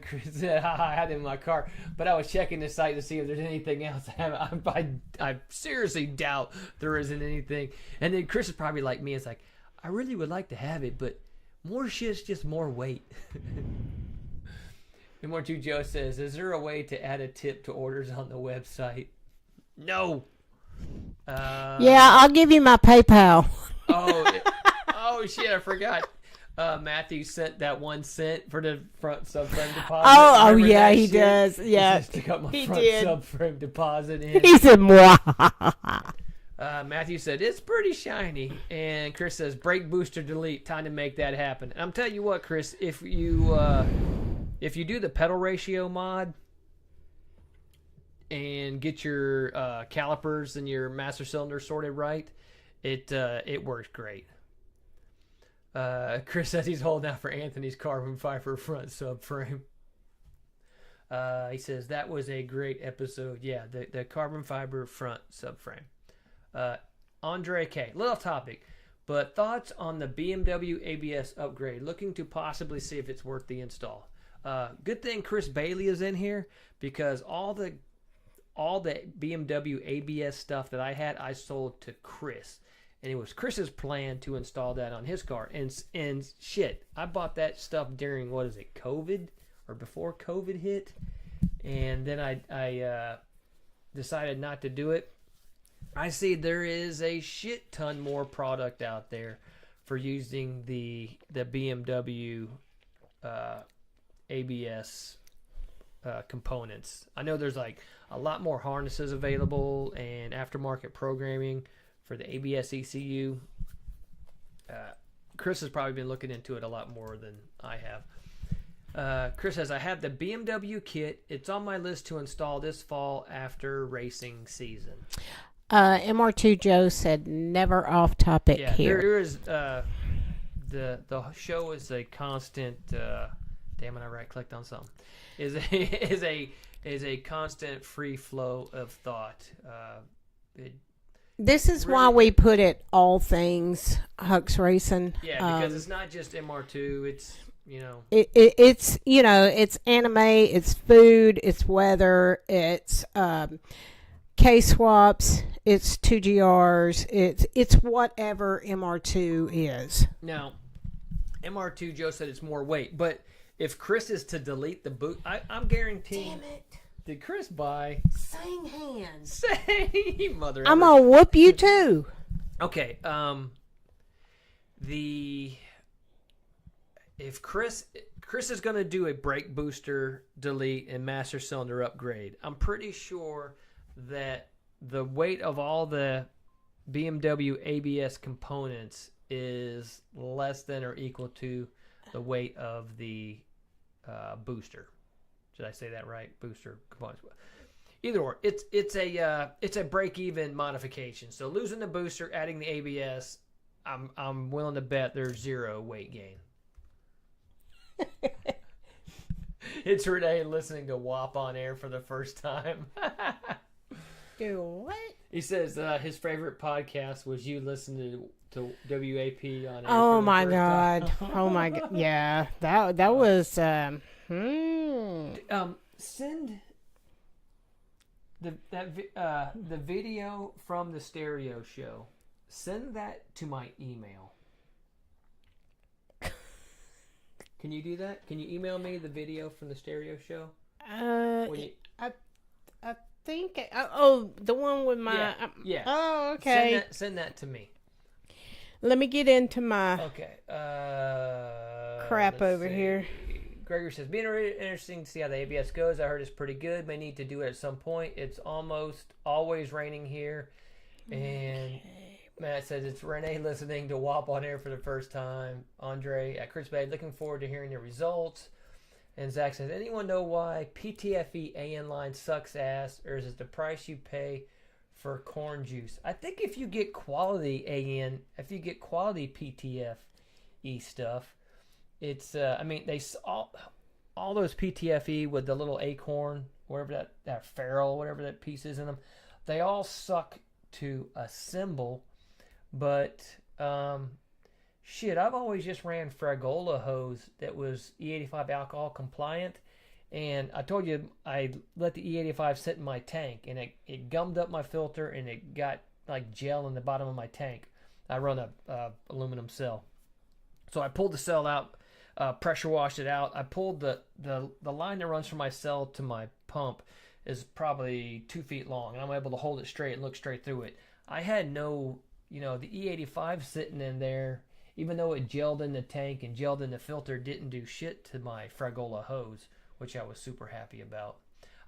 Speaker 1: Chris said, I had it in my car, but I was checking the site to see if there's anything else. I seriously doubt there isn't anything. And then Chris is probably like me. It's like, I really would like to have it, but more shit's just more weight. And more too, Joe says, is there a way to add a tip to orders on the website? No.
Speaker 2: Yeah, I'll give you my PayPal.
Speaker 1: Oh shit, I forgot. Matthew sent that 1 cent for the front subframe deposit.
Speaker 2: Oh
Speaker 1: Remember
Speaker 2: yeah,
Speaker 1: that
Speaker 2: he
Speaker 1: shit?
Speaker 2: does. Yeah,
Speaker 1: He stick up my
Speaker 2: he
Speaker 1: front
Speaker 2: did.
Speaker 1: subframe deposit in.
Speaker 2: He said, "Moi."
Speaker 1: Matthew said, it's pretty shiny. And Chris says, break booster delete. Time to make that happen. And I'm telling you what, Chris, if you do the pedal ratio mod and get your calipers and your master cylinder sorted right, it works great. Chris says he's holding out for Anthony's carbon fiber front subframe. He says that was a great episode. Yeah, the carbon fiber front subframe. Andre K. Little off topic, but thoughts on the BMW ABS upgrade. Looking to possibly see if it's worth the install. Good thing Chris Bailey is in here, because all the BMW ABS stuff that I had, I sold to Chris. And it was Chris's plan to install that on his car. And shit, I bought that stuff during, COVID? Or before COVID hit. And then I decided not to do it. I see there is a shit ton more product out there for using the BMW ABS components. I know there's like a lot more harnesses available and aftermarket programming for the ABS ECU. Chris has probably been looking into it a lot more than I have. Chris says, I have the BMW kit. It's on my list to install this fall after racing season.
Speaker 2: MR2 Joe said, never off topic
Speaker 1: Yeah,
Speaker 2: here.
Speaker 1: there is the show is a constant. Damn it! I right clicked on something. Is a constant free flow of thought.
Speaker 2: This is
Speaker 1: really-
Speaker 2: why we put it all things Hux Racing.
Speaker 1: Yeah, because it's not just MR2. It's
Speaker 2: It's it's anime, it's food, it's weather, it's K swaps, it's 2GRs, it's whatever MR2 is.
Speaker 1: Now, MR2 Joe said it's more weight, but if Chris is to delete the boot, I'm guaranteeing.
Speaker 2: Damn it.
Speaker 1: Did Chris buy?
Speaker 2: Same hands.
Speaker 1: Say, mother.
Speaker 2: I'm
Speaker 1: ever.
Speaker 2: gonna whoop you too.
Speaker 1: Okay. If Chris is going to do a brake booster delete and master cylinder upgrade, I'm pretty sure that the weight of all the BMW ABS components is less than or equal to the weight of the booster. Did I say that right? Booster components. Either or, it's a break even modification. So losing the booster, adding the ABS, I'm willing to bet there's zero weight gain. It's Renee listening to WAP on air for the first time.
Speaker 2: Do what?
Speaker 1: He says his favorite podcast was you listening to WAP on air.
Speaker 2: Oh
Speaker 1: for the
Speaker 2: my
Speaker 1: first
Speaker 2: God.
Speaker 1: time.
Speaker 2: Oh my God. Yeah. That was
Speaker 1: Send the video from the stereo show. Send that to my email. Can you do that? Can you email me the video from the stereo show?
Speaker 2: I think the one with my
Speaker 1: yeah.
Speaker 2: Oh, okay.
Speaker 1: Send that to me.
Speaker 2: Let me get into my
Speaker 1: Okay.
Speaker 2: crap
Speaker 1: let's
Speaker 2: over
Speaker 1: see.
Speaker 2: here.
Speaker 1: Gregory says, being really interesting to see how the ABS goes. I heard it's pretty good. May need to do it at some point. It's almost always raining here. And Matt says, it's Renee listening to WAP on air for the first time. Andre at Chris Bay, looking forward to hearing your results. And Zach says, anyone know why PTFE AN line sucks ass, or is it the price you pay for corn juice? I think if you get quality AN, if you get quality PTFE stuff, it's all those PTFE with the little acorn, whatever that ferrule, whatever that piece is in them, they all suck to assemble. But shit, I've always just ran Fragola hose that was E85 alcohol compliant, and I told you I let the E85 sit in my tank, and it gummed up my filter, and it got like gel in the bottom of my tank. I run a aluminum cell, so I pulled the cell out. Pressure washed it out. I pulled the line that runs from my cell to my pump is probably 2 feet long, and I'm able to hold it straight and look straight through it. I had no, the E85 sitting in there, even though it gelled in the tank and gelled in the filter, didn't do shit to my Fragola hose, which I was super happy about.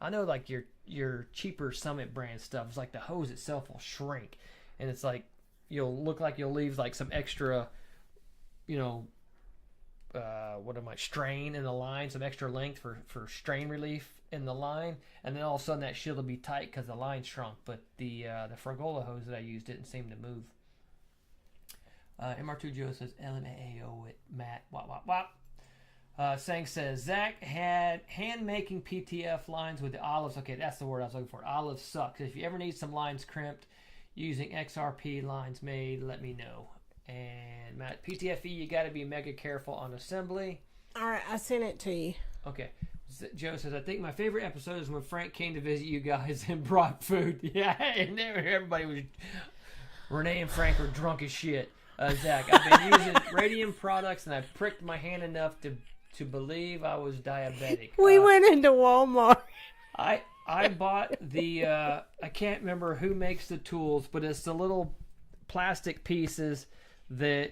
Speaker 1: I know like your cheaper Summit brand stuff is like the hose itself will shrink, and it's like you'll look like you'll leave like some extra, strain in the line, some extra length for strain relief in the line, and then all of a sudden that shit will be tight because the line shrunk. But the Fragola hose that I used didn't seem to move. MR2 Joe says LMAO with Matt. Wop wop wop. Sang says Zach had hand making PTF lines with the olives. Okay, that's the word I was looking for. Olives sucks. If you ever need some lines crimped using XRP lines made, let me know. And Matt, PTFE, you got to be mega careful on assembly.
Speaker 2: All right, I sent it to you.
Speaker 1: Okay. Joe says, I think my favorite episode is when Frank came to visit you guys and brought food. Yeah, and everybody was... Renee and Frank were drunk as shit. Zach, I've been using Radium products, and I pricked my hand enough to believe I was diabetic.
Speaker 2: We went into Walmart.
Speaker 1: I bought the... I can't remember who makes the tools, but it's the little plastic pieces that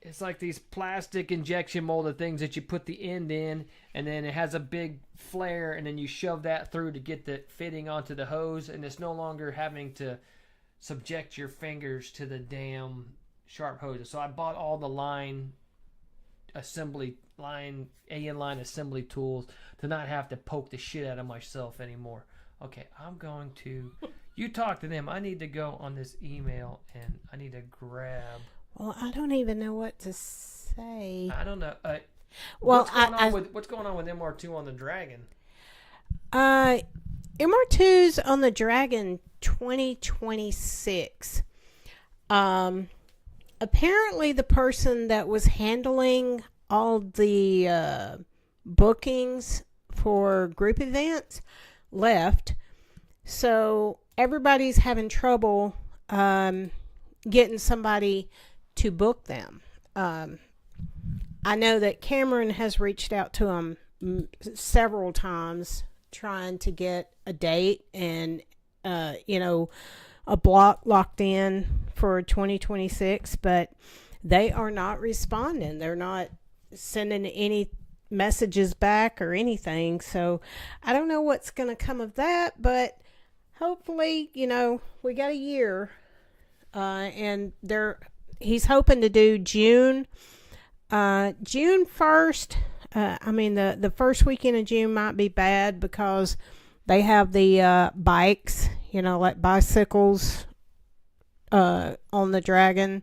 Speaker 1: it's like these plastic injection molded things that you put the end in, and then it has a big flare, and then you shove that through to get the fitting onto the hose, and it's no longer having to subject your fingers to the damn sharp hoses. So I bought all the AN line assembly tools to not have to poke the shit out of myself anymore. Okay, I'm going to... You talk to them. I need to go on this email, and I need to grab...
Speaker 2: Well, I don't even know what to say.
Speaker 1: I don't know.
Speaker 2: Well,
Speaker 1: what's going on with MR2 on the Dragon?
Speaker 2: MR2's on the Dragon 2026. Apparently the person that was handling all the bookings for group events left. So everybody's having trouble getting somebody to book them. I know that Cameron has reached out to him several times trying to get a date and, a block locked in for 2026, but they are not responding. They're not sending any messages back or anything. So I don't know what's going to come of that, but hopefully, we got a year, and he's hoping to do June 1st. The first weekend of June might be bad because they have the bikes, like bicycles on the Dragon.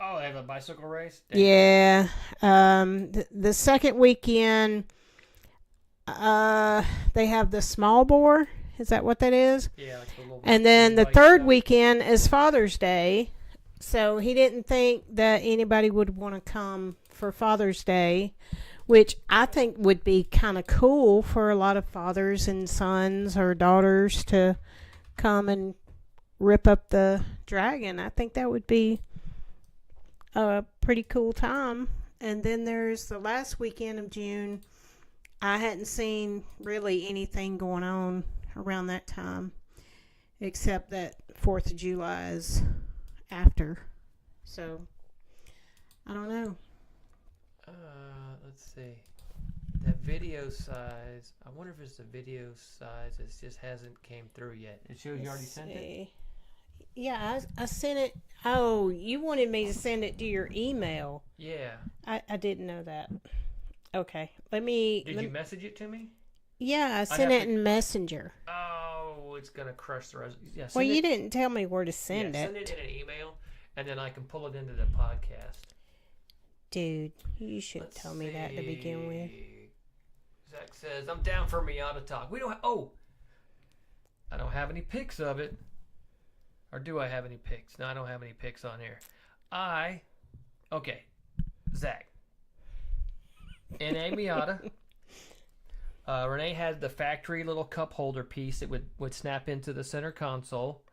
Speaker 1: Oh, they have a bicycle race? Dang.
Speaker 2: Yeah. The second weekend, they have the small bore. Is that what that is?
Speaker 1: Yeah, like the little
Speaker 2: And then the
Speaker 1: bike
Speaker 2: third
Speaker 1: stuff.
Speaker 2: weekend is Father's Day. So he didn't think that anybody would want to come for Father's Day, which I think would be kind of cool for a lot of fathers and sons or daughters to come and rip up the dragon. I think that would be a pretty cool time. And then there's the last weekend of June. I hadn't seen really anything going on around that time, except that 4th of July is after. So, I don't know.
Speaker 1: Let's see. That video size. I wonder if it's the video size. It just hasn't came through yet. It shows you already sent it.
Speaker 2: Yeah, I sent it. Oh, you wanted me to send it to your email.
Speaker 1: Yeah.
Speaker 2: I didn't know that. Okay, let me.
Speaker 1: Did you message it to me?
Speaker 2: Yeah, I sent it in Messenger.
Speaker 1: Oh, it's gonna crush the rest. Yeah.
Speaker 2: Well, you didn't tell me where to send
Speaker 1: Send
Speaker 2: it.
Speaker 1: it in an email, and then I can pull it into the podcast.
Speaker 2: Dude, you should tell me that to begin with.
Speaker 1: Zach says, I'm down for Miata talk. We don't I don't have any pics of it. Or do I have any pics? No, I don't have any pics on here. Okay, Zach. In a Miata, Renee had the factory little cup holder piece that would snap into the center console,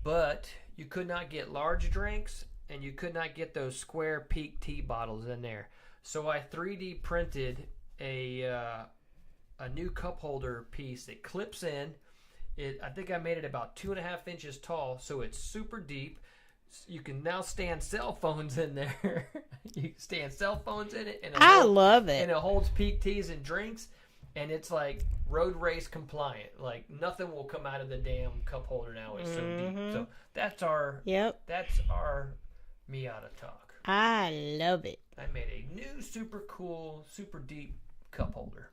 Speaker 1: but you could not get large drinks and you could not get those square peak tea bottles in there. So I 3D printed a new cup holder piece that clips in. I think I made it about 2.5 inches tall, so it's super deep. You can now stand cell phones in there. You can stand cell phones in it, and
Speaker 2: I love it.
Speaker 1: And it holds peak teas and drinks, and it's like road race compliant. Like nothing will come out of the damn cup holder now. It's so deep. So that's our Miata talk.
Speaker 2: I love it.
Speaker 1: I made a new super cool, super deep cup holder.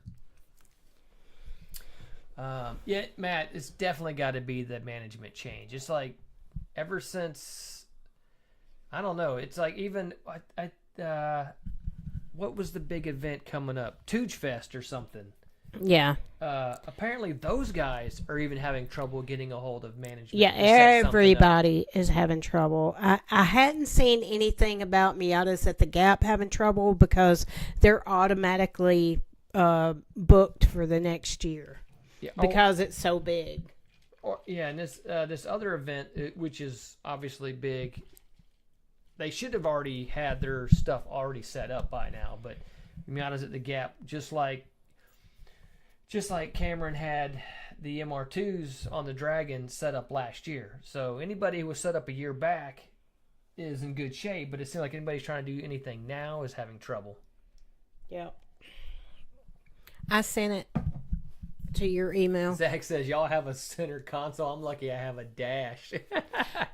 Speaker 1: Yeah, Matt, it's definitely got to be the management change. It's like ever since, I don't know. It's like even what was the big event coming up? Tooge Fest or something.
Speaker 2: Yeah.
Speaker 1: Apparently those guys are even having trouble getting a hold of management.
Speaker 2: Yeah, everybody is having trouble. I hadn't seen anything about Miatas at the Gap having trouble because they're automatically booked for the next year. Yeah, because it's so big.
Speaker 1: And this other event, which is obviously big, they should have already had their stuff already set up by now. But Miata's at the Gap, just like Cameron had the MR2s on the Dragon set up last year. So anybody who was set up a year back is in good shape, but it seems like anybody's trying to do anything now is having trouble.
Speaker 2: Yep. I sent it to your email.
Speaker 1: Zach says, y'all have a center console. I'm lucky I have a dash.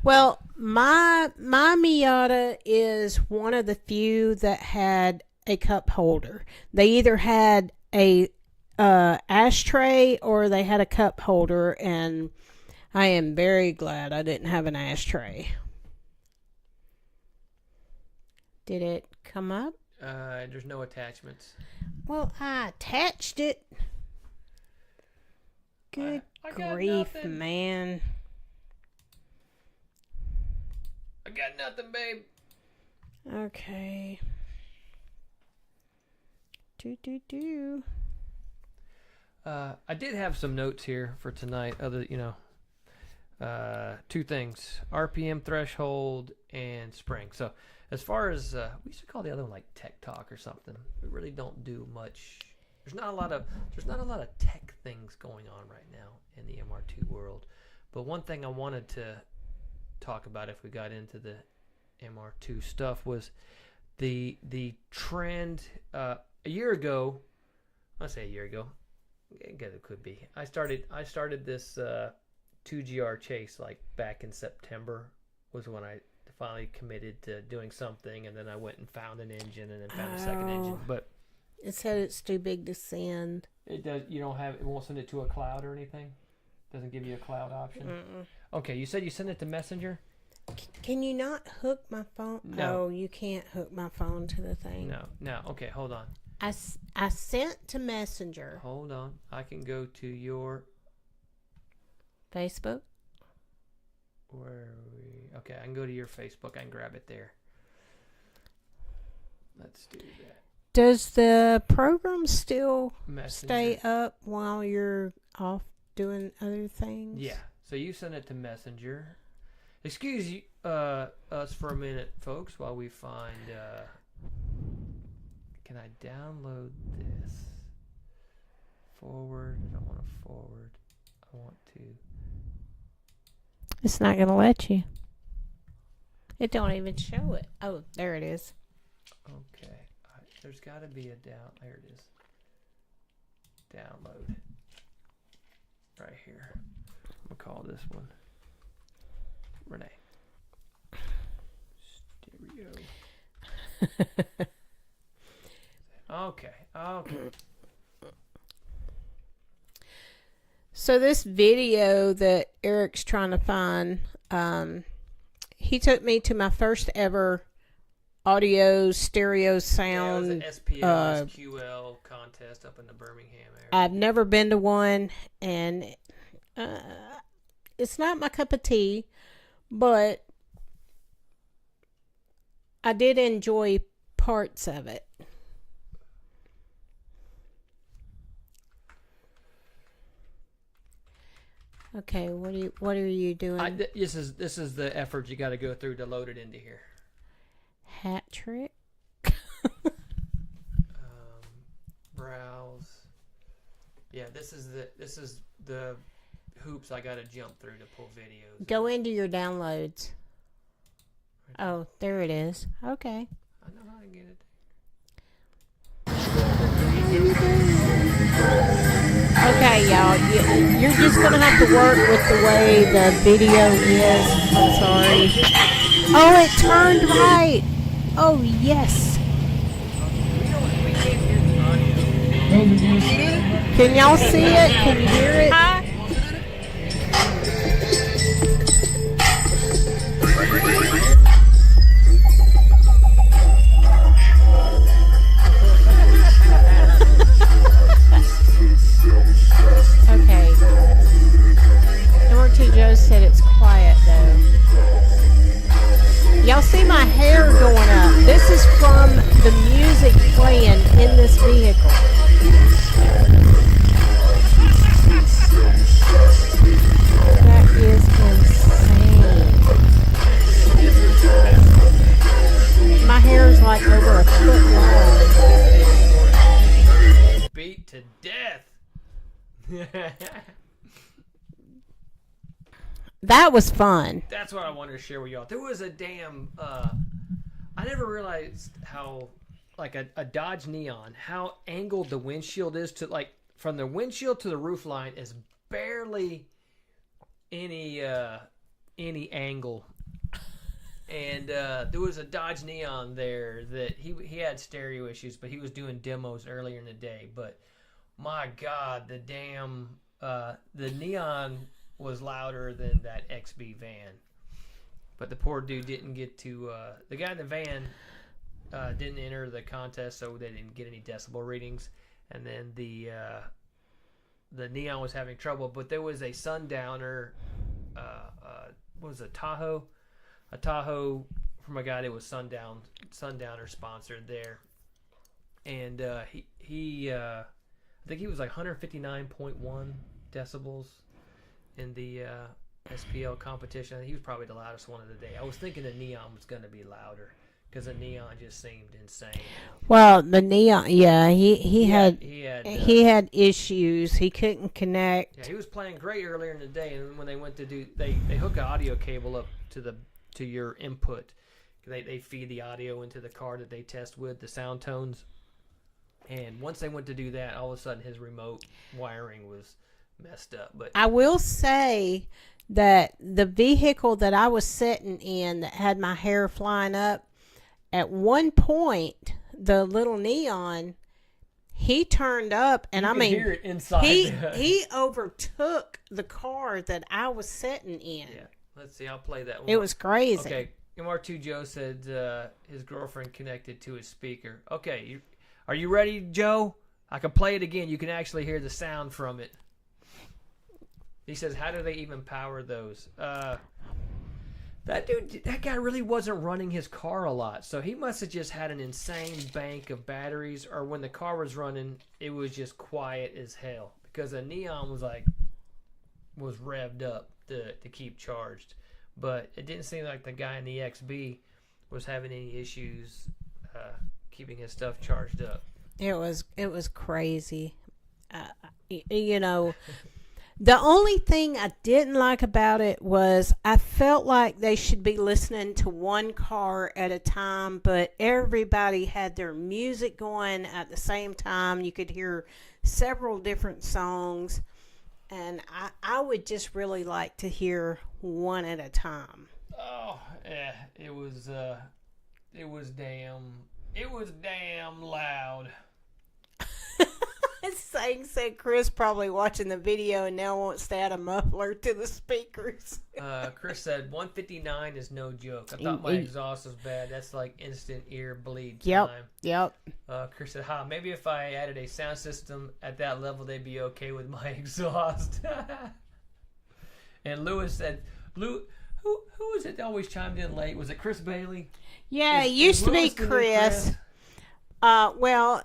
Speaker 2: Well, my Miata is one of the few that had a cup holder. They either had a ashtray or they had a cup holder, and I am very glad I didn't have an ashtray. Did it come up?
Speaker 1: There's no attachments.
Speaker 2: Well, I attached it. Good grief, man.
Speaker 1: I got nothing, babe.
Speaker 2: Okay.
Speaker 1: I did have some notes here for tonight. Two things: RPM threshold and spring. So, as far as we should call the other one like tech talk or something. We really don't do much. There's not a lot of tech things going on right now in the MR2 world. But one thing I wanted to talk about if we got into the MR2 stuff was the trend. A year ago, I say a year ago. I guess it could be. I started this 2GR chase like back in September was when I finally committed to doing something, and then I went and found an engine and then found a second engine. But
Speaker 2: it said it's too big to send.
Speaker 1: It does. You don't have. It won't send it to a cloud or anything. Doesn't give you a cloud option.
Speaker 2: Mm-mm.
Speaker 1: Okay, you said you sent it to Messenger.
Speaker 2: Can you not hook my phone?
Speaker 1: No.
Speaker 2: Oh, you can't hook my phone to the thing.
Speaker 1: No. Okay, hold on.
Speaker 2: I sent to Messenger.
Speaker 1: Hold on. I can go to your...
Speaker 2: Facebook?
Speaker 1: Where are we? Okay, I can go to your Facebook. I can grab it there. Let's do that.
Speaker 2: Does the program still
Speaker 1: Messenger.
Speaker 2: stay up while you're off doing other things?
Speaker 1: Yeah. So you send it to Messenger. Excuse us for a minute, folks, while we find... Can I download this? Forward. I don't want to forward. I want to...
Speaker 2: It's not going to let you. It don't even show it. Oh, there it is.
Speaker 1: Okay. There's got to be a down... There it is. Download. Right here. I'm going to call this one Renee. Stereo. Okay.
Speaker 2: So this video that Eric's trying to find, he took me to my first ever audio stereo sound.
Speaker 1: Yeah, it was an SPL SQL contest up in the Birmingham area.
Speaker 2: I've never been to one, and it's not my cup of tea, but I did enjoy parts of it. Okay, what are you doing?
Speaker 1: This is the effort you got to go through to load it into here.
Speaker 2: Hat trick.
Speaker 1: Browse. Yeah, this is the hoops I got to jump through to pull videos.
Speaker 2: Go into your downloads. Oh, there it is. Okay.
Speaker 1: I know how to get it.
Speaker 2: Okay, y'all. You're just going to have to work with the way the video is. I'm sorry. Oh, it turned right. Oh, yes.
Speaker 1: We can't hear the audio.
Speaker 2: Can y'all see it? Can you hear it? Okay. MRT Joe said it's quiet though. Y'all see my hair going up. This is from the music playing in this vehicle. That is insane. My hair is like over a foot long.
Speaker 1: Beat to death.
Speaker 2: That was fun.
Speaker 1: That's what I wanted to share with y'all. There was a damn... I never realized how, like, a Dodge Neon, how angled the windshield is to, like, from the windshield to the roof line is barely any angle. And there was a Dodge Neon there that he had stereo issues, but he was doing demos earlier in the day. But my God, the damn the Neon was louder than that XB van. But the poor dude didn't get to the guy in the van didn't enter the contest, so they didn't get any decibel readings. And then the Neon was having trouble, but there was a Sundowner, what was it, Tahoe? A Tahoe from a guy that was Sundowner sponsored there, and he I think he was like 159.1 decibels in the SPL competition. He was probably the loudest one of the day. I was thinking the Neon was going to be louder because the Neon just seemed insane.
Speaker 2: Well, the Neon, yeah, he had issues. He couldn't connect.
Speaker 1: Yeah, he was playing great earlier in the day, and when they went to do, they hook an audio cable up to your input. They feed the audio into the car that they test with, the sound tones. And once they went to do that, all of a sudden his remote wiring was messed up. But
Speaker 2: I will say that the vehicle that I was sitting in that had my hair flying up, at one point, the little Neon, he turned up, and I mean,
Speaker 1: hear it inside.
Speaker 2: he overtook the car that I was sitting in.
Speaker 1: Yeah. Let's see. I'll play that one.
Speaker 2: It was crazy.
Speaker 1: Okay. MR2 Joe said his girlfriend connected to his speaker. Okay. Are you ready, Joe? I can play it again. You can actually hear the sound from it. He says, how do they even power those? That guy really wasn't running his car a lot. So he must have just had an insane bank of batteries. Or when the car was running, it was just quiet as hell. Because the Neon was revved up to keep charged. But it didn't seem like the guy in the XB was having any issues keeping his stuff charged up.
Speaker 2: It was crazy. You know, the only thing I didn't like about it was I felt like they should be listening to one car at a time, but everybody had their music going at the same time. You could hear several different songs. And I would just really like to hear one at a time.
Speaker 1: Oh, yeah. It was damn loud.
Speaker 2: Sang said Chris probably watching the video and now wants to add a muffler to the speakers.
Speaker 1: Chris said 159 is no joke. I thought my exhaust was bad. That's like instant ear bleed time.
Speaker 2: Yep.
Speaker 1: Chris said, maybe if I added a sound system at that level, they'd be okay with my exhaust. And Lewis said, who was it that always chimed in late? Was it Chris Bailey?
Speaker 2: Yeah, it used to be Chris. Well,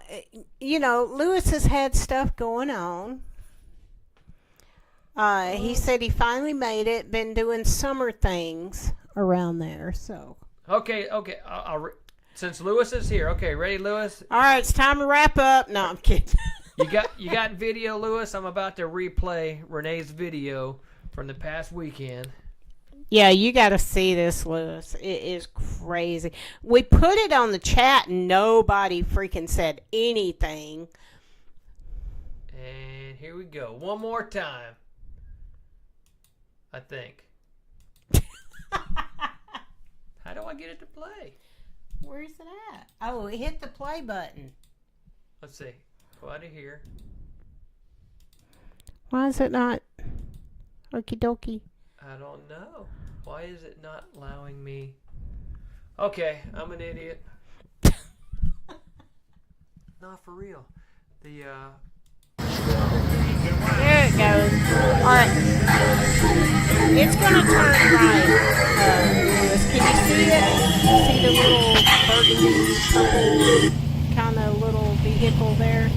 Speaker 2: you know, Lewis has had stuff going on. He said he finally made it, been doing summer things around there, so.
Speaker 1: Okay. Since Lewis is here, okay, ready, Lewis?
Speaker 2: All right, it's time to wrap up. No, I'm kidding.
Speaker 1: You got video, Lewis? I'm about to replay Renee's video from the past weekend.
Speaker 2: Yeah, you got to see this, Lewis. It is crazy. We put it on the chat and nobody freaking said anything.
Speaker 1: And here we go. One more time. I think. How do I get it to play?
Speaker 2: Where's it at? Oh, hit the play button.
Speaker 1: Let's see. Go out of here.
Speaker 2: Why is it not? Okie dokie.
Speaker 1: I don't know. Why is it not allowing me? Okay, I'm an idiot. Not for real. There
Speaker 2: it goes. Alright. It's gonna turn right, Lewis. Can you see it? See the little burgundy purple kind of little vehicle there?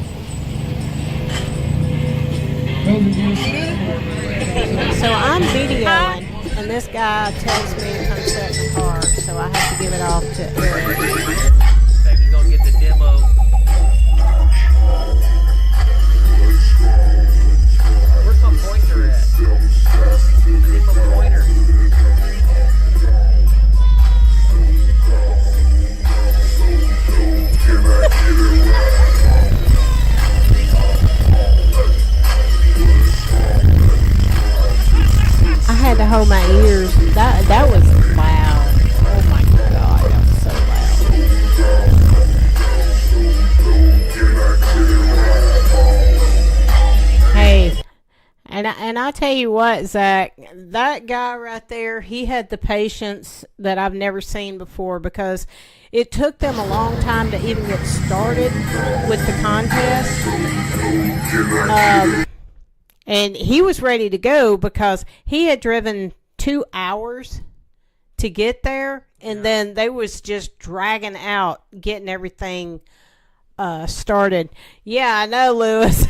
Speaker 2: So I'm videoing, and this guy tells me to come set in the car, so I have to give it off to Eric.
Speaker 1: Baby's gonna get the demo. Where's my pointer at? I need my pointer.
Speaker 2: I had to hold my ears. That was loud. Oh my God, that was so loud. Hey, and I tell you what, Zach, that guy right there, he had the patience that I've never seen before, because it took them a long time to even get started with the contest. And he was ready to go because he had driven 2 hours to get there, and then they was just dragging out, getting everything started. Yeah, I know, Lewis.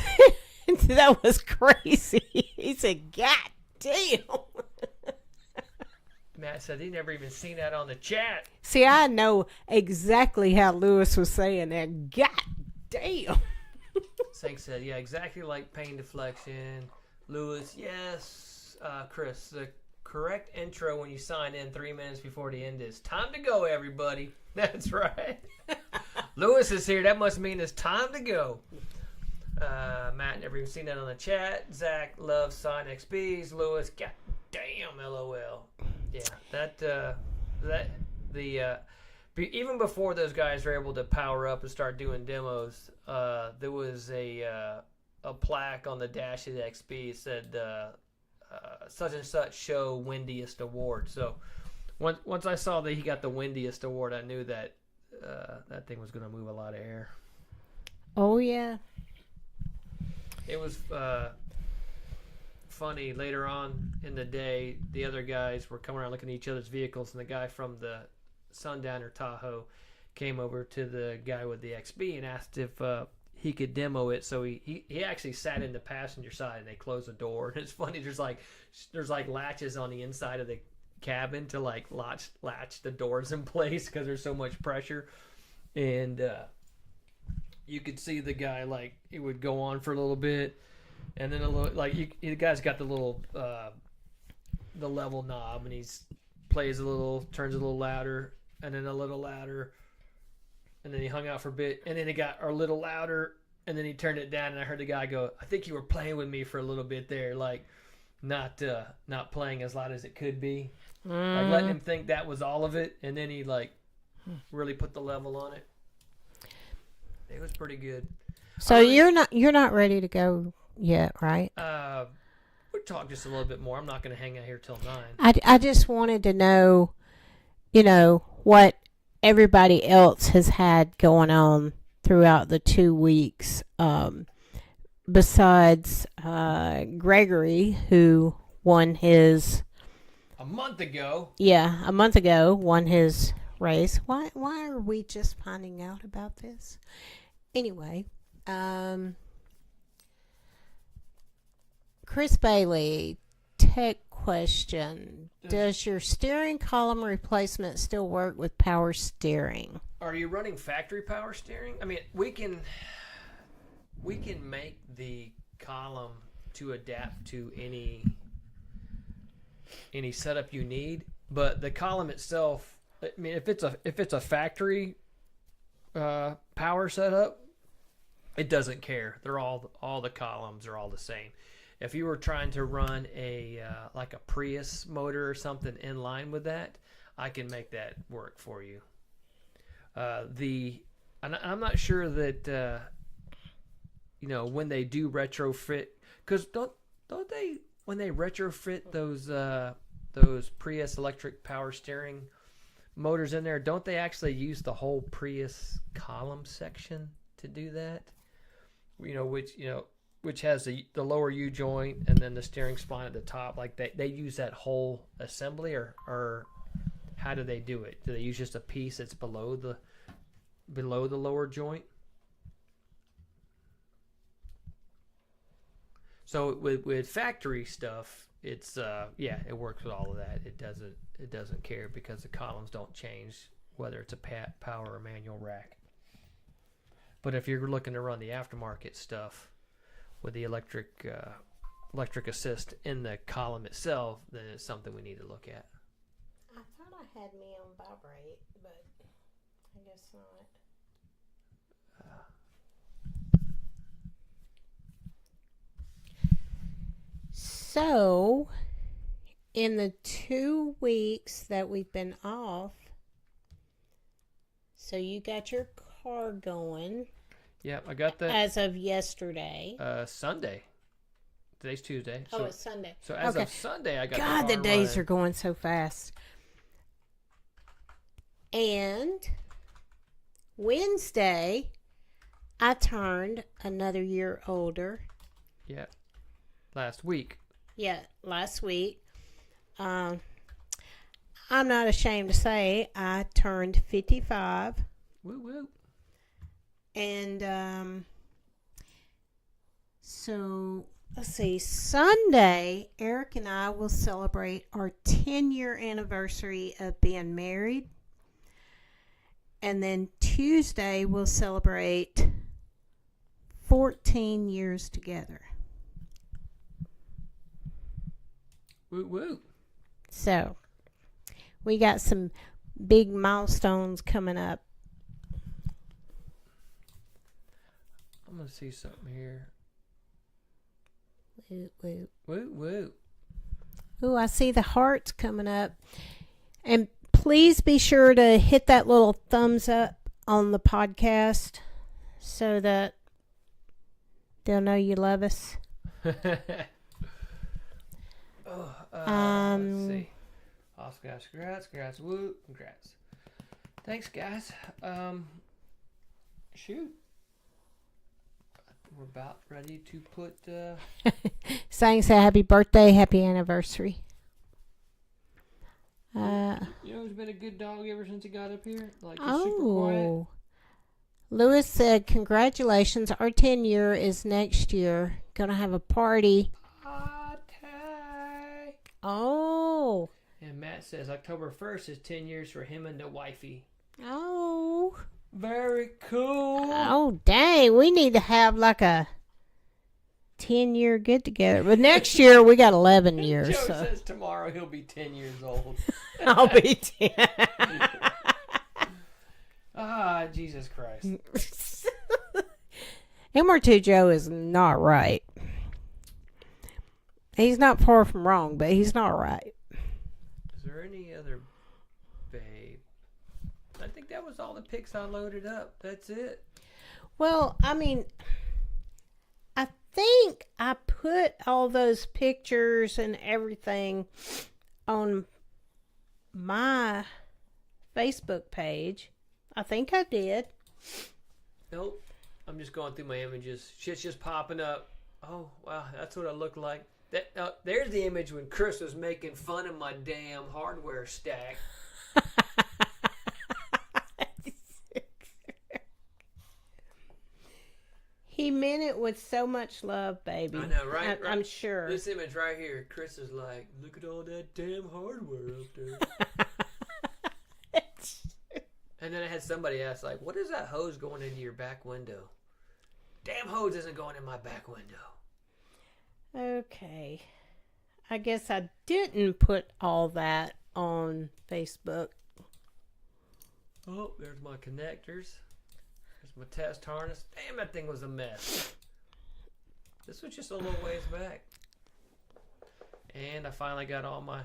Speaker 2: That was crazy. He said, God damn.
Speaker 1: Matt said he never even seen that on the chat.
Speaker 2: See, I know exactly how Lewis was saying that. God damn.
Speaker 1: Sank said, yeah, exactly like pain deflection. Lewis, yes. Chris, the correct intro when you sign in 3 minutes before the end is time to go, everybody. That's right. Lewis is here. That must mean it's time to go. Matt never even seen that on the chat. Zach loves Sign XBs. Lewis, god damn, LOL. Yeah, even before those guys were able to power up and start doing demos, there was a plaque on the dash of the XB that said such and such show windiest award. So once I saw that he got the windiest award, I knew that that thing was going to move a lot of air.
Speaker 2: Oh, yeah.
Speaker 1: It was funny. Later on in the day, the other guys were coming around looking at each other's vehicles, and the guy from the Sundowner Tahoe came over to the guy with the XB and asked if he could demo it. So he actually sat in the passenger side, and they closed the door. And it's funny. There's like latches on the inside of the cabin to like latch the doors in place because there's so much pressure. And you could see the guy, like, it would go on for a little bit, and then a little, like, the guy's got the little the level knob, and he's plays a little, turns a little louder, and then a little louder, and then he hung out for a bit, and then it got a little louder, and then he turned it down, and I heard the guy go, "I think you were playing with me for a little bit there," like not playing as loud as it could be, like letting him think that was all of it, and then he like really put the level on it. It was pretty good.
Speaker 2: So you're not ready to go yet, right?
Speaker 1: We'll talk just a little bit more. I'm not going to hang out here till 9.
Speaker 2: I just wanted to know, what everybody else has had going on throughout the 2 weeks, besides Gregory, who won his...
Speaker 1: A month ago
Speaker 2: won his race. Why are we just finding out about this? Anyway, Chris Bailey, tech question. Does your steering column replacement still work with power steering?
Speaker 1: Are you running factory power steering? I mean, we can make the column to adapt to any setup you need, but the column itself, I mean, if it's a factory power setup, it doesn't care. They're all the columns are all the same. If you were trying to run a like a Prius motor or something in line with that, I can make that work for you. I'm not sure that when they do retrofit, because don't they, when they retrofit those Prius electric power steering motors in there, don't they actually use the whole Prius column section to do that? Which has the lower U joint and then the steering spine at the top. Like they use that whole assembly, or how do they do it? Do they use just a piece that's below the lower joint? So with factory stuff, it's it works with all of that. It doesn't care because the columns don't change whether it's a power or manual rack. But if you're looking to run the aftermarket stuff with the electric assist in the column itself, then it's something we need to look at.
Speaker 2: I thought I had me on vibrate, but I guess not. So, in the 2 weeks that we've been off, so you got your car going.
Speaker 1: Yeah, I got that.
Speaker 2: As of yesterday.
Speaker 1: Sunday. Today's Tuesday.
Speaker 2: So, it's Sunday.
Speaker 1: So as of Sunday, I got
Speaker 2: God,
Speaker 1: the
Speaker 2: the days
Speaker 1: running.
Speaker 2: are going so fast. And Wednesday, I turned another year older.
Speaker 1: Yeah. Last week.
Speaker 2: Yeah, last week. I'm not ashamed to say I turned 55.
Speaker 1: Woo woo.
Speaker 2: And so let's see. Sunday, Eric and I will celebrate our 10-year anniversary of being married. And then Tuesday, we'll celebrate 14 years together.
Speaker 1: Woo woo.
Speaker 2: So, we got some big milestones coming up.
Speaker 1: I'm going to see something here.
Speaker 2: Woo, woo.
Speaker 1: Woo woo.
Speaker 2: Ooh, I see the hearts coming up. And please be sure to hit that little thumbs up on the podcast so that they'll know you love us.
Speaker 1: Let's see. Oscar, congrats, woo, congrats. Thanks, guys. Shoot. We're about ready to put.
Speaker 2: Saying say happy birthday, happy anniversary.
Speaker 1: You know who's been a good dog ever since he got up here? Like, just super quiet.
Speaker 2: Lewis said, congratulations, our 10-year is next year. Gonna have a party. Oh.
Speaker 1: And Matt says October 1st is 10 years for him and the wifey.
Speaker 2: Oh.
Speaker 1: Very cool.
Speaker 2: Oh, dang. We need to have like a 10-year get together. But next year we got 11 years.
Speaker 1: Joe
Speaker 2: so.
Speaker 1: says tomorrow he'll be 10 years old.
Speaker 2: I'll be 10.
Speaker 1: Jesus Christ.
Speaker 2: MR2 Joe is not right. He's not far from wrong, but he's not right.
Speaker 1: Is there any other babe? I think that was all the pics I loaded up. That's it.
Speaker 2: Well, I mean, I think I put all those pictures and everything on my Facebook page. I think I did.
Speaker 1: Nope. I'm just going through my images. Shit's just popping up. Oh, wow. That's what I look like. There's the image when Chris was making fun of my damn hardware stack.
Speaker 2: He meant it with so much love, baby.
Speaker 1: I know, right?
Speaker 2: I'm sure.
Speaker 1: This image right here, Chris is like, look at all that damn hardware up there. And then I had somebody ask, like, what is that hose going into your back window? Damn hose isn't going in my back window.
Speaker 2: Okay. I guess I didn't put all that on Facebook.
Speaker 1: Oh, there's my connectors. There's my test harness. Damn, that thing was a mess. This was just a little ways back. And I finally got all my...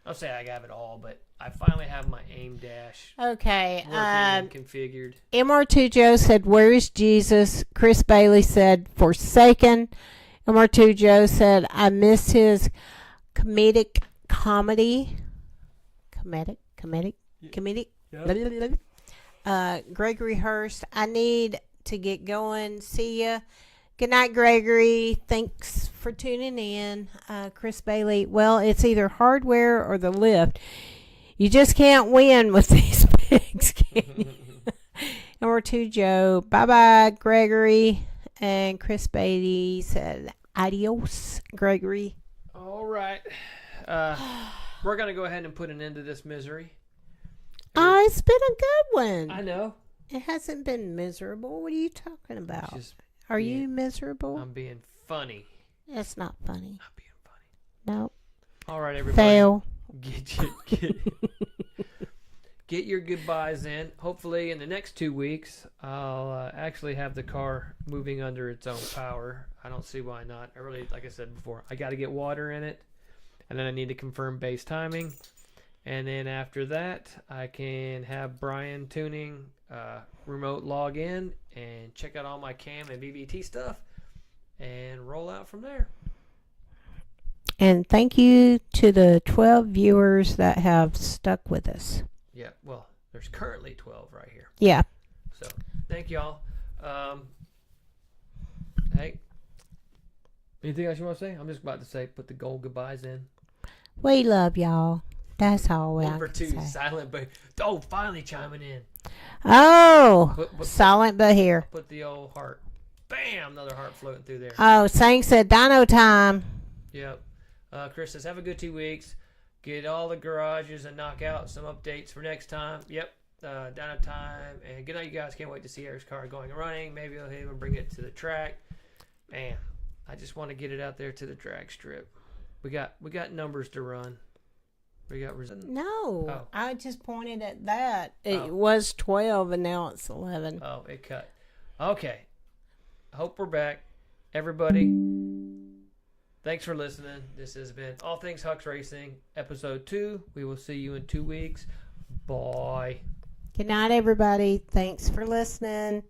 Speaker 1: I'll say I got it all, but I finally have my aim dash
Speaker 2: Okay.
Speaker 1: working and configured.
Speaker 2: MR2 Joe said, where is Jesus? Chris Bailey said, Forsaken. MR2 Joe said, I miss his comedic comedy. Comedic.
Speaker 1: Yep.
Speaker 2: Gregory Hurst, I need to get going. See ya. Good night, Gregory. Thanks for tuning in. Chris Bailey, well, it's either hardware or the lift. You just can't win with these pigs, can you? MR2 Joe, bye-bye, Gregory. And Chris Bailey said, adios, Gregory.
Speaker 1: All right. We're going to go ahead and put an end to this misery.
Speaker 2: It's been a good one.
Speaker 1: I know.
Speaker 2: It hasn't been miserable. What are you talking about?
Speaker 1: Just
Speaker 2: Are you miserable?
Speaker 1: I'm being funny.
Speaker 2: That's not funny.
Speaker 1: I'm being funny.
Speaker 2: No.
Speaker 1: All right, everybody.
Speaker 2: Fail.
Speaker 1: Get your goodbyes in. Hopefully, in the next 2 weeks, I'll actually have the car moving under its own power. I don't see why not. I really, like I said before, I got to get water in it, and then I need to confirm base timing. And then after that, I can have Brian tuning, remote log in, and check out all my cam and BBT stuff, and roll out from there.
Speaker 2: And thank you to the 12 viewers that have stuck with us.
Speaker 1: Yeah, well, there's currently 12 right here.
Speaker 2: Yeah.
Speaker 1: So, thank y'all. Hey, anything else you want to say? I'm just about to say, put the gold goodbyes in.
Speaker 2: We love y'all. That's all we
Speaker 1: Number
Speaker 2: can
Speaker 1: 2,
Speaker 2: say.
Speaker 1: silent but oh, finally chiming in.
Speaker 2: Oh, silent but here.
Speaker 1: Put the old heart. Bam, another heart floating through there.
Speaker 2: Oh, Sang said dino time.
Speaker 1: Yep. Chris says, have a good 2 weeks. Get all the garages and knock out some updates for next time. Yep. Down time. And good night, you guys. Can't wait to see Eric's car going and running. Maybe I'll even bring it to the track. Man, I just want to get it out there to the drag strip. We got numbers to run. We got
Speaker 2: No,
Speaker 1: Oh.
Speaker 2: I just pointed at that. It
Speaker 1: Oh.
Speaker 2: was 12 and now it's 11.
Speaker 1: Oh, it cut. Okay. I hope we're back. Everybody, thanks for listening. This has been All Things Hux Racing, Episode 2. We will see you in 2 weeks. Bye.
Speaker 2: Good night, everybody. Thanks for listening.